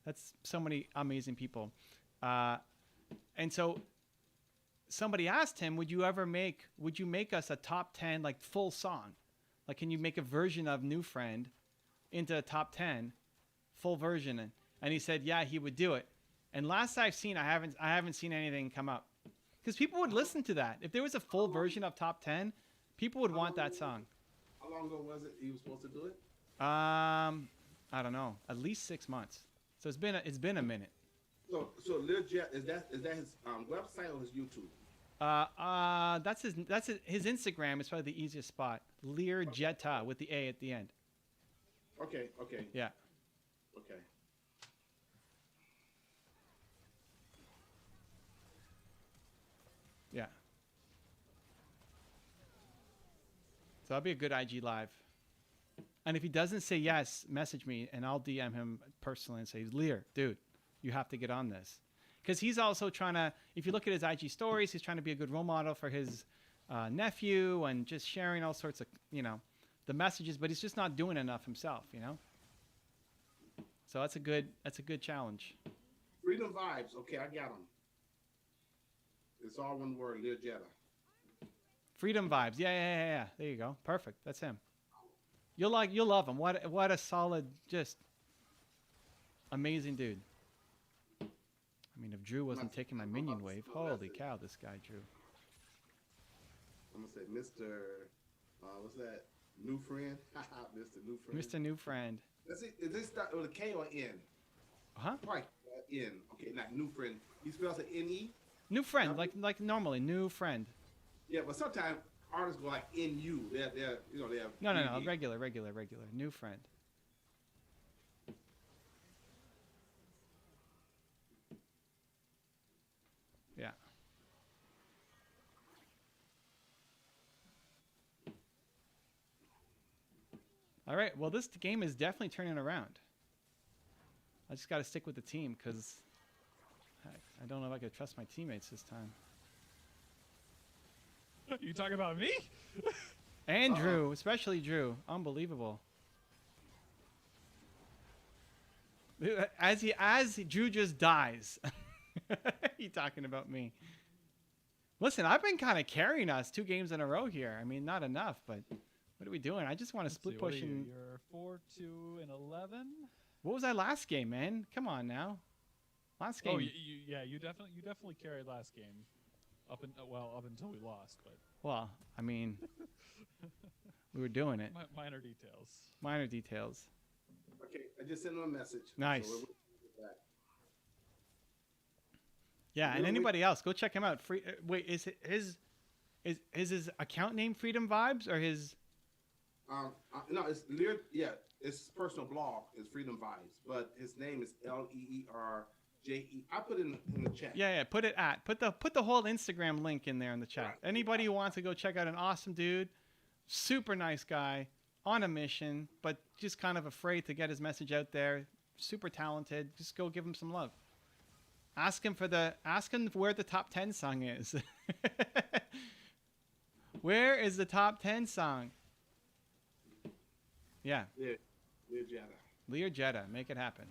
that's so many amazing people, and so somebody asked him, would you make us a top 10 like full song, like can you make a version of New Friend into a top 10 full version? And he said, yeah, he would do it. And last I've seen, I haven't seen anything come up. Because people would listen to that. If there was a full version of top 10, people would want that song. How long ago was it he was supposed to do it? I don't know. At least 6 months. So it's been a minute. So Learjet, is that his website or his YouTube? That's his Instagram is probably the easiest spot. Learjetta with the A at the end. Okay. Yeah. Okay. Yeah. So that'll be a good IG Live. And if he doesn't say yes, message me and I'll DM him personally and say, Lear, dude, you have to get on this. Because he's also trying to, if you look at his IG stories, he's trying to be a good role model for his nephew and just sharing all sorts of, you know, the messages, but he's just not doing enough himself, you know? So that's a good challenge. Freedom Vibes. Okay, I got them. It's all one word, Learjet. Freedom Vibes. Yeah. There you go. Perfect. That's him. You'll love him. What a solid, just amazing dude. I mean, if Drew wasn't taking my minion wave, holy cow, this guy Drew. I'm gonna say Mr. What's that? New Friend. Mr. New Friend. Mr. New Friend. Is this start with a K or N? Huh? Right. N. Okay, not New Friend. He spells it N-E. New friend, like normally, new friend. Yeah, but sometimes artists go like N-U. They have No, regular, new friend. Yeah. All right, well, this game is definitely turning around. I just got to stick with the team because Heck, I don't know if I could trust my teammates this time. You talking about me? And Drew, especially Drew. Unbelievable. As Drew just dies. You talking about me? Listen, I've been kind of carrying us 2 games in a row here. I mean, not enough, but what are we doing? I just want to split push and. You're 4-2-11. What was that last game, man? Come on now. Last game. Oh, you definitely carried last game. Up until we lost, but. Well, I mean, we were doing it. Minor details. Minor details. Okay, I just sent him a message. Nice. So we're back. Yeah, and anybody else, go check him out. Wait, is his account name Freedom Vibes or his? No, it's Lear. Yeah, it's his personal blog is Freedom Vibes, but his name is LEERJE. I put it in the chat. Yeah. Put the whole Instagram link in there in the chat. Right. Anybody who wants to go check out an awesome dude, super nice guy, on a mission, but just kind of afraid to get his message out there. Super talented. Just go give him some love. Ask him where the top 10 song is. Where is the top 10 song? Yeah. Lear Jetta. Lear Jetta. Make it happen.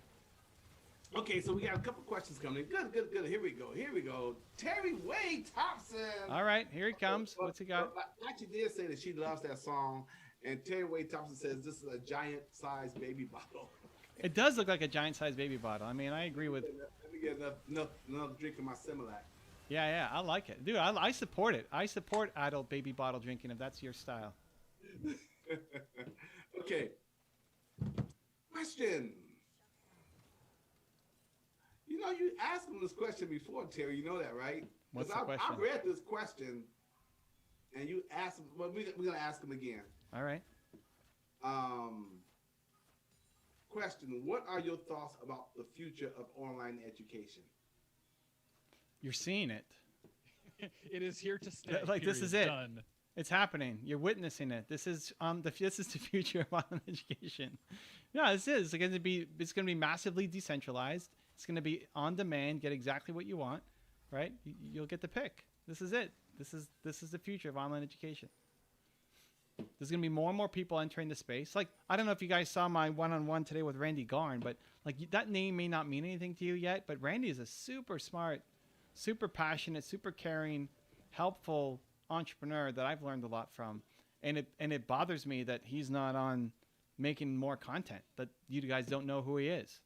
Okay, so we got a couple questions coming in. Good. Here we go. Terry Way Thompson. All right, here he comes. What's he got? She did say that she loves that song, and Terry Way Thompson says this is a giant-sized baby bottle. It does look like a giant-sized baby bottle. I mean, I agree with. Let me get another drink of my Similac. Yeah, I like it, dude. I support it. I support adult baby bottle drinking if that's your style. Okay. Question. You know, you asked him this question before, Terry. You know that, right? What's the question? I read this question, and you asked him. Well, we're gonna ask him again. All right. Question: what are your thoughts about the future of online education? You're seeing it. It is here to stay. Like this is it. Done. It's happening. You're witnessing it. This is the future of online education. No, this is. It's gonna be massively decentralized. It's gonna be on demand. Get exactly what you want, right? You'll get the pick. This is it. This is the future of online education. There's going to be more and more people entering the space. Like, I don't know if you guys saw my one-on-one today with Randy Garn, but like that name may not mean anything to you yet, but Randy is a super smart, super passionate, super caring, helpful entrepreneur that I've learned a lot from. And it bothers me that he's not on making more content, that you guys don't know who he is,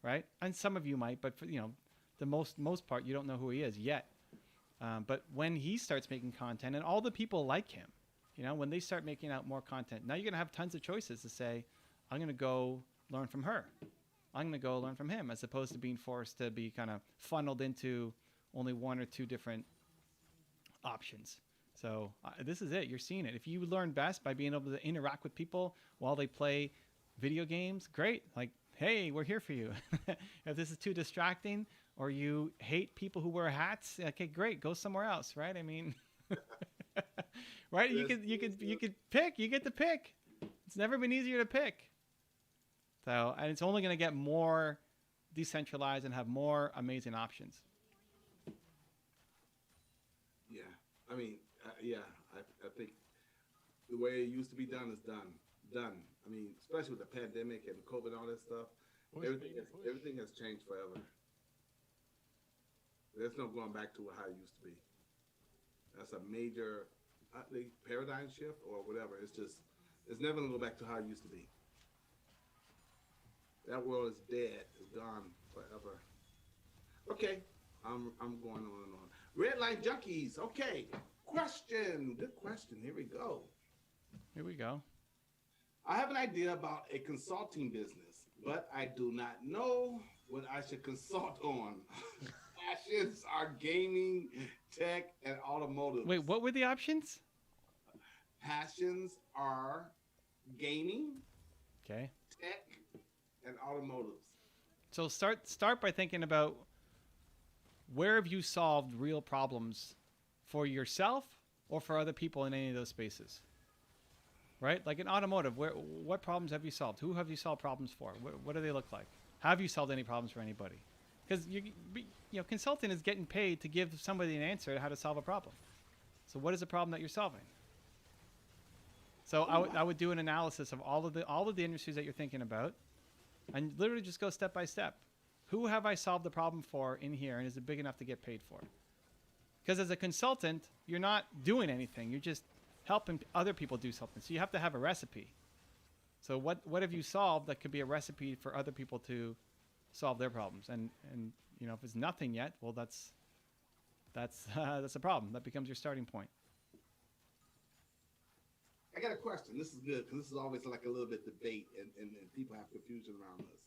right? And some of you might, but for, the most part, you don't know who he is yet. But when he starts making content and all the people like him, when they start making out more content, now you're going to have tons of choices to say, I'm going to go learn from her. I'm going to go learn from him, as opposed to being forced to be kind of funneled into only one or two different options. So this is it. You're seeing it. If you learn best by being able to interact with people while they play video games, great. Like, hey, we're here for you. If this is too distracting or you hate people who wear hats, okay, great. Go somewhere else, right? I mean... Right? You could pick. You get to pick. It's never been easier to pick. So, and it's only going to get more decentralized and have more amazing options. Yeah, I mean, I think the way it used to be done is done. I mean, especially with the pandemic and COVID and all that stuff, everything has changed forever. There's no going back to how it used to be. That's a major paradigm shift or whatever. It's never gonna go back to how it used to be. That world is dead. It's gone forever. Okay, I'm going on and on. Red Light Junkies. Okay, question. Good question. Here we go. I have an idea about a consulting business, but I do not know what I should consult on. Passions are gaming, tech, and automotive. Wait, what were the options? Passions are gaming, okay, tech, and automotives. So start by thinking about where have you solved real problems for yourself or for other people in any of those spaces, right? Like in automotive, what problems have you solved? Who have you solved problems for? What do they look like? Have you solved any problems for anybody? because consulting is getting paid to give somebody an answer to how to solve a problem. So what is the problem that you're solving? So I would do an analysis of all of the industries that you're thinking about, and literally just go step by step. Who have I solved the problem for in here, and is it big enough to get paid for? Because as a consultant, you're not doing anything. You're just helping other people do something. So you have to have a recipe. So what have you solved that could be a recipe for other people to solve their problems? And if it's nothing yet, well, that's a problem. That becomes your starting point. I got a question. This is good because this is always like a little bit debate, and people have confusion around this.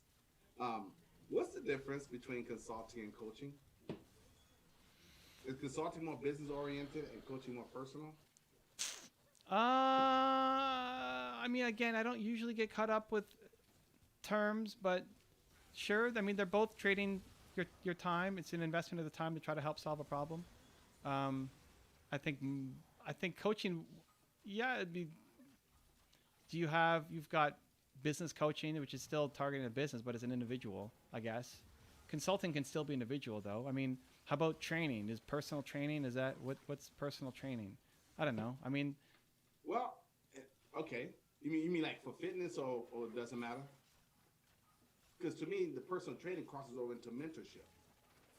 What's the difference between consulting and coaching? Is consulting more business oriented and coaching more personal? I mean, again, I don't usually get caught up with terms, but sure. I mean, they're both trading your time. It's an investment of the time to try to help solve a problem. I think coaching, yeah, it'd be. You've got business coaching, which is still targeting a business, but as an individual, I guess. Consulting can still be individual, though. I mean, how about training? Is personal training? Is that what's personal training? I don't know. I mean, well, okay. You mean like for fitness, or it doesn't matter? Because to me, the personal training crosses over into mentorship.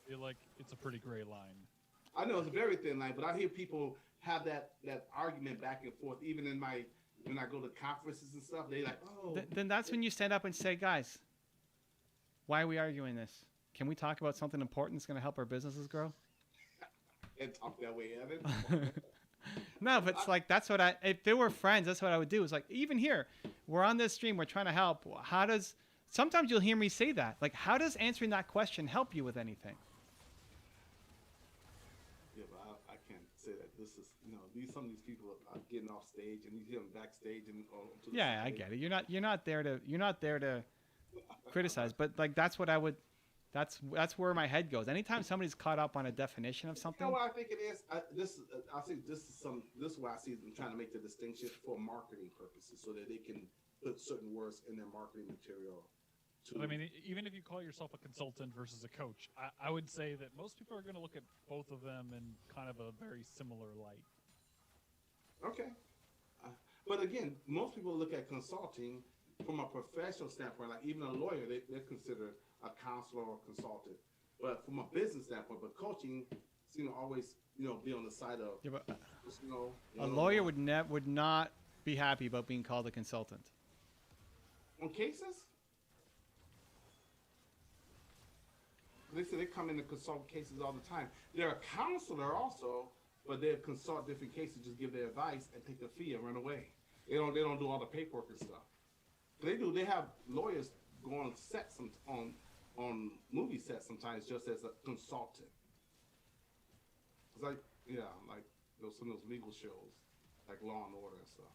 I feel like it's a pretty gray line. I know it's a very thin line, but I hear people have that argument back and forth. Even when I go to conferences and stuff, they like, oh. Then that's when you stand up and say, guys, why are we arguing this? Can we talk about something important that's going to help our businesses grow? And talk that way, Evan. No, but it's like if they were friends, that's what I would do. It's like, even here, we're on this stream, we're trying to help. Sometimes you'll hear me say that. Like, how does answering that question help you with anything? Yeah, but I can't say that. This is, some of these people are getting off stage, and you hear them backstage and I get it. You're not there to criticize, but like that's where my head goes. Anytime somebody's caught up on a definition of something. You know what I think it is? I think this is why I see them trying to make the distinction for marketing purposes, so that they can put certain words in their marketing material. But I mean, even if you call yourself a consultant versus a coach, I would say that most people are going to look at both of them in kind of a very similar light. Okay. But again, most people look at consulting from a professional standpoint. Like even a lawyer, they're considered a counselor or consultant. But from a business standpoint, but coaching, always, be on the side of, a lawyer would not be happy about being called a consultant. On cases? They say they come in and consult cases all the time. They're a counselor also, but they consult different cases, just give their advice and take a fee and run away. They don't do all the paperwork and stuff. They do. They have lawyers go on sets on movie sets sometimes just as a consultant. It's like some of those legal shows, like Law and Order and stuff.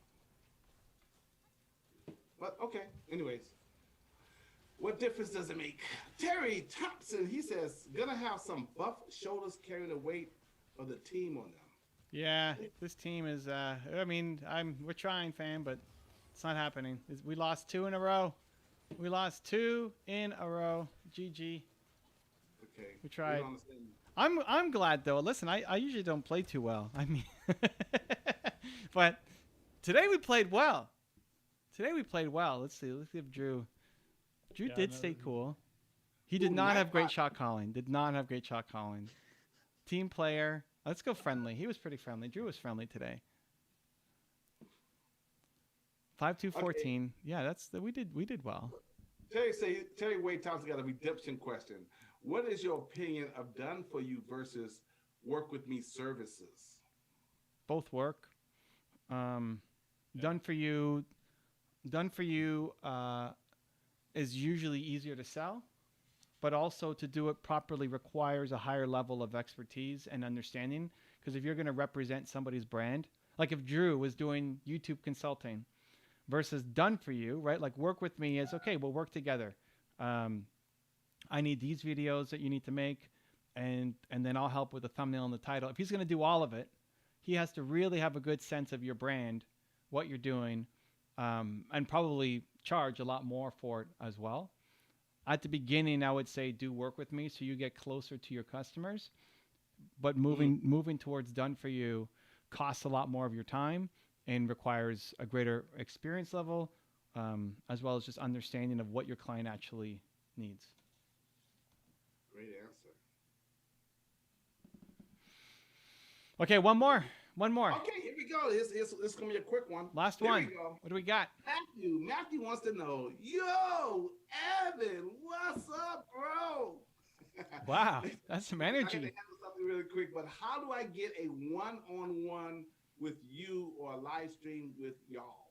But okay, anyways. What difference does it make? Terry Thompson, he says, gonna have some buff shoulders carrying the weight of the team on them. Yeah, this team is. We're trying, fam, but it's not happening. We lost 2 in a row. GG. Okay. We tried. I'm glad though. Listen, I usually don't play too well. I mean, but today we played well. Let's see. Let's give Drew. Drew did stay cool. He did not have great shot calling. Team player. Let's go friendly. He was pretty friendly. Drew was friendly today. 5-2-14. Okay. Yeah, we did well. Terry Wade Thompson got a redemption question. What is your opinion of done for you versus work with me services? Both work. Done for you is usually easier to sell, but also to do it properly requires a higher level of expertise and understanding. Because if you're going to represent somebody's brand, like if Drew was doing YouTube consulting versus done for you, right? Like work with me is, okay, we'll work together. I need these videos that you need to make, and then I'll help with the thumbnail and the title. If he's going to do all of it, he has to really have a good sense of your brand, what you're doing, and probably charge a lot more for it as well. at the beginning, I would say do work with me so you get closer to your customers. But moving towards done for you costs a lot more of your time and requires a greater experience level, as well as just understanding of what your client actually needs. Great answer. Okay, one more. Okay, here we go. It's gonna be a quick one. Last Here one. we go. What do we got? Matthew wants to know, yo, Evan, what's up, bro? Wow, that's some I gotta energy. handle something really quick, but how do I get a one-on-one with you or a live stream with y'all?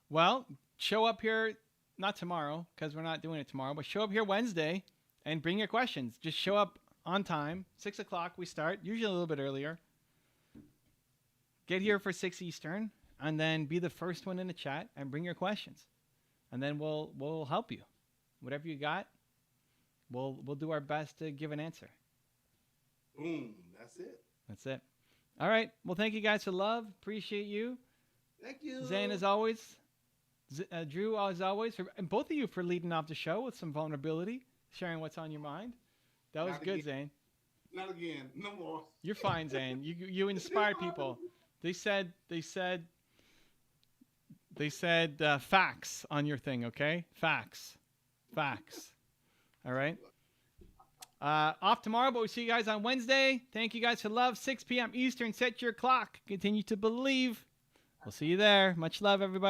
Well, show up here, not tomorrow, because we're not doing it tomorrow, but show up here Wednesday and bring your questions. Just show up on time. 6 o'clock we start, usually a little bit earlier. Get here for 6 Eastern, and then be the first one in the chat and bring your questions. And then we'll help you. Whatever you got, we'll do our best to give an answer. Boom, that's it. That's it. All right. Well, thank you guys for love. Appreciate you. Thank you. Zane, as always. Drew, as always. And both of you for leading off the show with some vulnerability, sharing what's on your mind. That was Not good, again. Zane. Not again. No more. You're fine, Zane. You inspired people. They said facts on your thing, okay? Facts. All right? Off tomorrow, but we'll see you guys on Wednesday. Thank you guys for love. 6 p.m. Eastern. Set your clock. Continue to believe. We'll see you there. Much love, everybody.